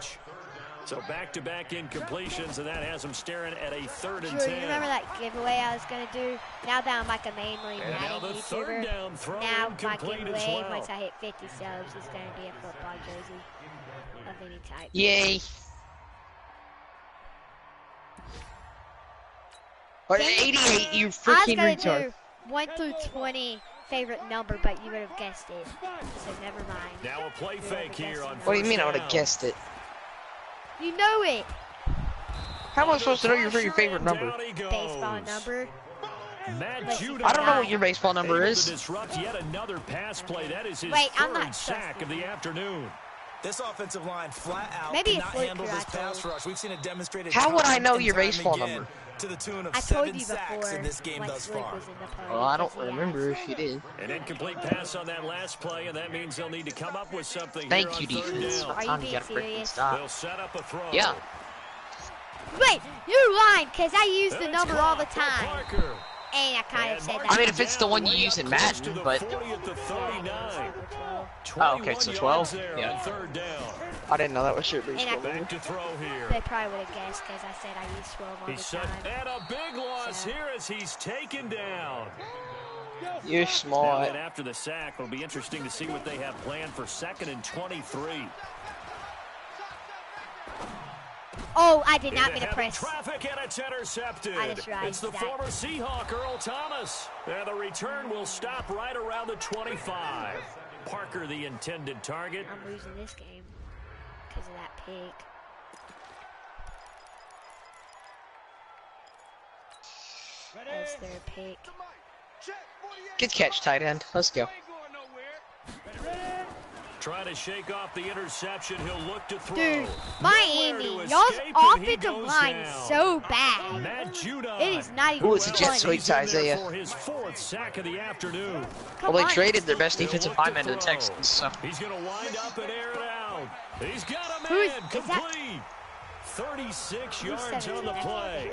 So back-to-back incompletions, and that has him staring at a 3rd and 10.
You remember that giveaway I was going to do? Now that I'm like a mainly Madden YouTuber, now my giveaway, once I hit 50 subs, is going to be a football jersey of any type.
Yay. Or 88, you freaking retard.
I was going to do 1 through 20 favorite number, but you would have guessed it. So never mind.
Now a play fake here on.
What do you mean I would have guessed it?
You know it.
How am I supposed to know your favorite number?
Baseball number.
I don't know what your baseball number is.
Disrupt yet another pass play. That is his third sack of the afternoon.
This offensive line flat out
Maybe
cannot handle this pass rush. We've seen it demonstrated.
How would I know your baseball number?
To the tune of
I told
7
you
sacks
before
in this game thus far.
Well, I don't remember if you did.
An incomplete pass on that last play, and that means they'll need to come up with something.
Thank you, defense.
Are you being serious?
They'll set up a throw.
Yeah.
Wait, you're lying, because I use the number all the time. And I kind of said that.
I mean, if it's the one you use in Madden, but... Oh, okay, so 12? Yeah. I didn't know that was your baseball number.
To throw here.
They probably would have guessed because I said I use 12 all the time.
And a big loss here as he's taken down.
You're smart.
And then after the sack, it'll be interesting to see what they have planned for 2nd and 23.
Oh, I did not mean to press.
Traffic and it's intercepted.
I just realized
it's the former Seahawk, Earl Thomas. And the return will stop right around the 25. Parker, the intended target.
I'm losing this game because of that pick. That's their pick.
Good catch, tight end. Let's go.
Trying to shake off the interception. He'll look to throw.
Dude, Miami, y'all's offensive line is so bad.
Matt Judon.
It is not even
Ooh, it's a jet sweep to Isaiah.
For his 4th sack of the afternoon.
Well, they traded their best defensive lineman to the Texans, so.
He's going to wind up and air it out. He's got a
Who
man complete. 36 yards on the play.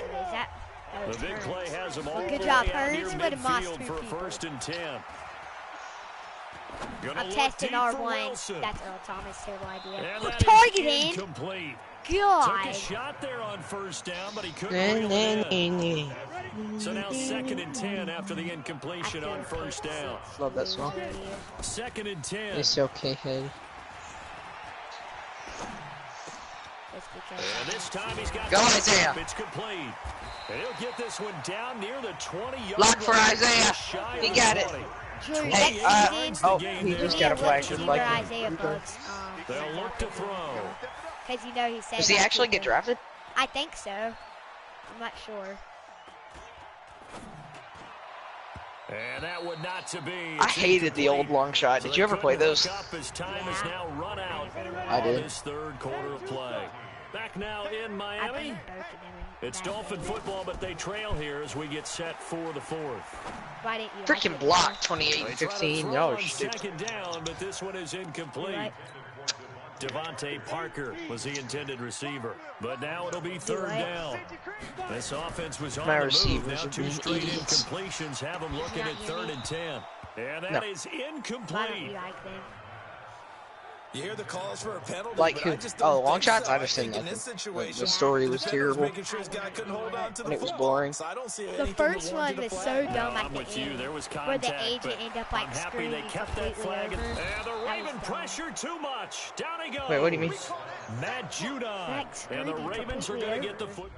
The big play has him all
Good
the
job,
way out near
Hurns. What a monster
midfield for a
people.
1st and 10.
I'm testing R1. That's Earl Thomas. Terrible idea.
And
Targeting.
Incomplete.
God.
Took a shot there on 1st down, but he couldn't reel it in. So now 2nd and 10 after the incompletion on 1st down.
Love that song.
2nd and 10.
It's okay, hey.
And this time he's got
Go, Isaiah.
It's complete. And he'll get this one down near the 20-yard
Block for Isaiah. He got it. Hey, oh, he just got a flag. Just like
Isaiah Bugs.
They'll look to throw.
Because you know he said.
Does he actually get drafted?
I think so. I'm not sure.
And that would not to be.
I hated the old long shot. Did you ever play those?
His time is now run out.
I did.
This 3rd quarter of play. Back now in Miami. It's Dolphin football, but they trail here as we get set for the 4th.
Why didn't you
freaking block 28-15. Y'all are stupid.
2nd down, but this one is incomplete. Devontae Parker was the intended receiver, but now it'll be 3rd down. This offense was on the move. Now 2 straight incompletions have them looking at 3rd and 10. And that is incomplete.
You hear the calls for a penalty?
Like who? Oh, long shots? I just think
in this situation,
the story was terrible.
Sure his guy couldn't hold on to
and it was boring.
So I don't see
the first one was so dumb at the end,
there was
where the agent ended up like screwing
they kept that flag.
over.
And the Raven pressure too much. Down he goes.
Wait, what do you mean?
Matt Judon. And the Ravens are going to get the foot.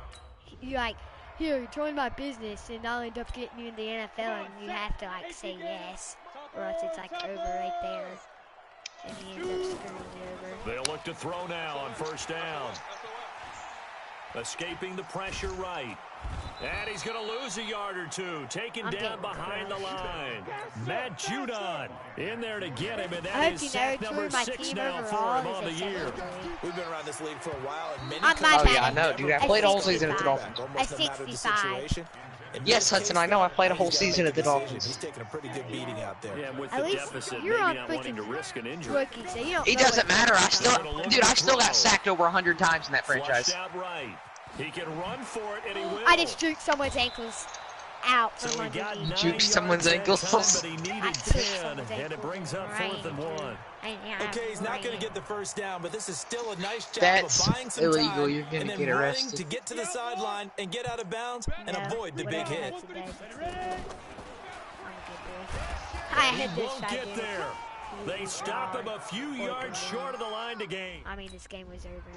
You're like, here, join my business, and I'll end up getting you in the NFL, and you have to like say yes, or else it's like over right there. And he ends up screwing it over.
They'll look to throw now on 1st down. Escaping the pressure right. And he's going to lose a yard or two. Taken down behind the line. Matt Judon in there to get him. And that is sack number 6 now for him on the year.
We've been around this league for a while. And many
oh, yeah, I know, dude. I played a whole season at the Dolphins.
At 65.
Yes, Hudson, I know. I played a whole season at the Dolphins.
He's taking a pretty good beating out there.
Yeah, with
at
the
least
deficit,
you're
maybe
on
not wanting to risk an injury.
Rookie, so you don't
It doesn't matter. I still got sacked over 100 times in that franchise.
Out right. He can run for it, and he will.
I just juked someone's ankles out from
so
underneath.
You juked someone's ankles.
But he needed 10, and it brings up 4th and 1.
Okay, he's not going to get the 1st down, but this is still a nice job
That's
of buying some
illegal.
time
You're going
and
to
then
get
running
arrested.
to get to the sideline and get out of bounds and avoid the big hit.
I hit
He won't get there. They stop him a few yards short of the line to gain.
I mean, this game was over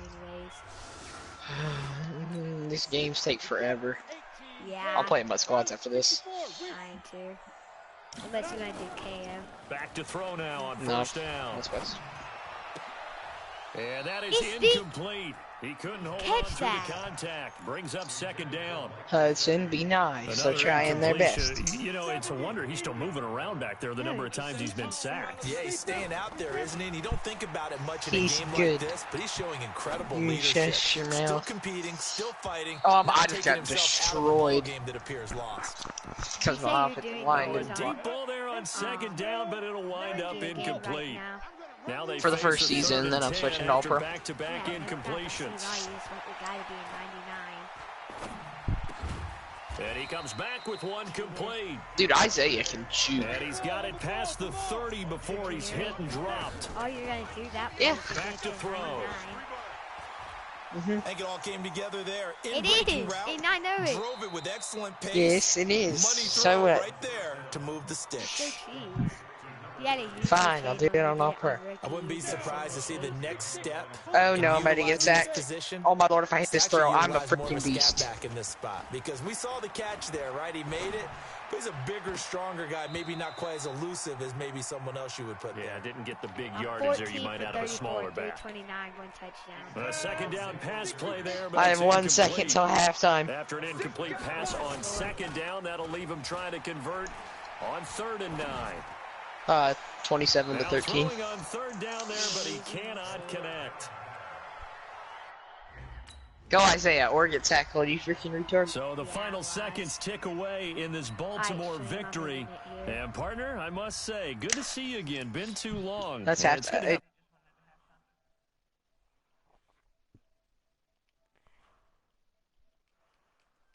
anyways.
These games take forever.
Yeah.
I'll play in my squads after this.
I am too. Unless you're going to do KO.
Back to throw now on 1st down.
That's best.
And that is incomplete. He couldn't hold on to the contact. Brings up 2nd down.
Hudson, be nice. They're trying their best.
You know, it's a wonder he's still moving around back there the number of times he's been sacked.
Yeah, he's staying out there, isn't he? And you don't think about it much in a game
good.
like this, but he's showing incredible
You
leadership.
shut your
Still
mouth.
competing, still fighting.
I just got destroyed.
Game that appears lost.
Because my offensive line didn't
Deep ball there on 2nd down, but it'll wind up incomplete. Now they
for the first season, then I'm switching to All-Pro.
Back-to-back incompletions. And he comes back with one complete.
Dude, Isaiah can shoot.
And he's got it past the 30 before he's hit and dropped.
Oh, you're going to do that?
Yeah.
Back to throw.
I think it all came together there.
It is, and I know it.
Drove it with excellent pace.
Yes, it is.
Money
So
right there to move the stick.
So cheese.
Fine, I'll do it on all prayer.
I wouldn't be surprised to see the next step.
Oh no, I'm about to get sacked. Oh my lord, if I hit this throw, I'm a freaking beast.
Back in this spot because we saw the catch there, right? He made it. But he's a bigger, stronger guy, maybe not quite as elusive as maybe someone else you would put there.
Yeah, didn't get the big yardage there. You might have a smaller back.
329, 1 touchdown.
A second down pass play there. But
I have 1 second till halftime.
After an incomplete pass on second down, that'll leave him trying to convert on 3rd and 9.
27 to 13.
Throwing on 3rd down there, but he cannot connect.
Go Isaiah, or get tackled, you freaking retard.
So the final seconds tick away in this Baltimore victory. And partner, I must say, good to see you again. Been too long.
That's half.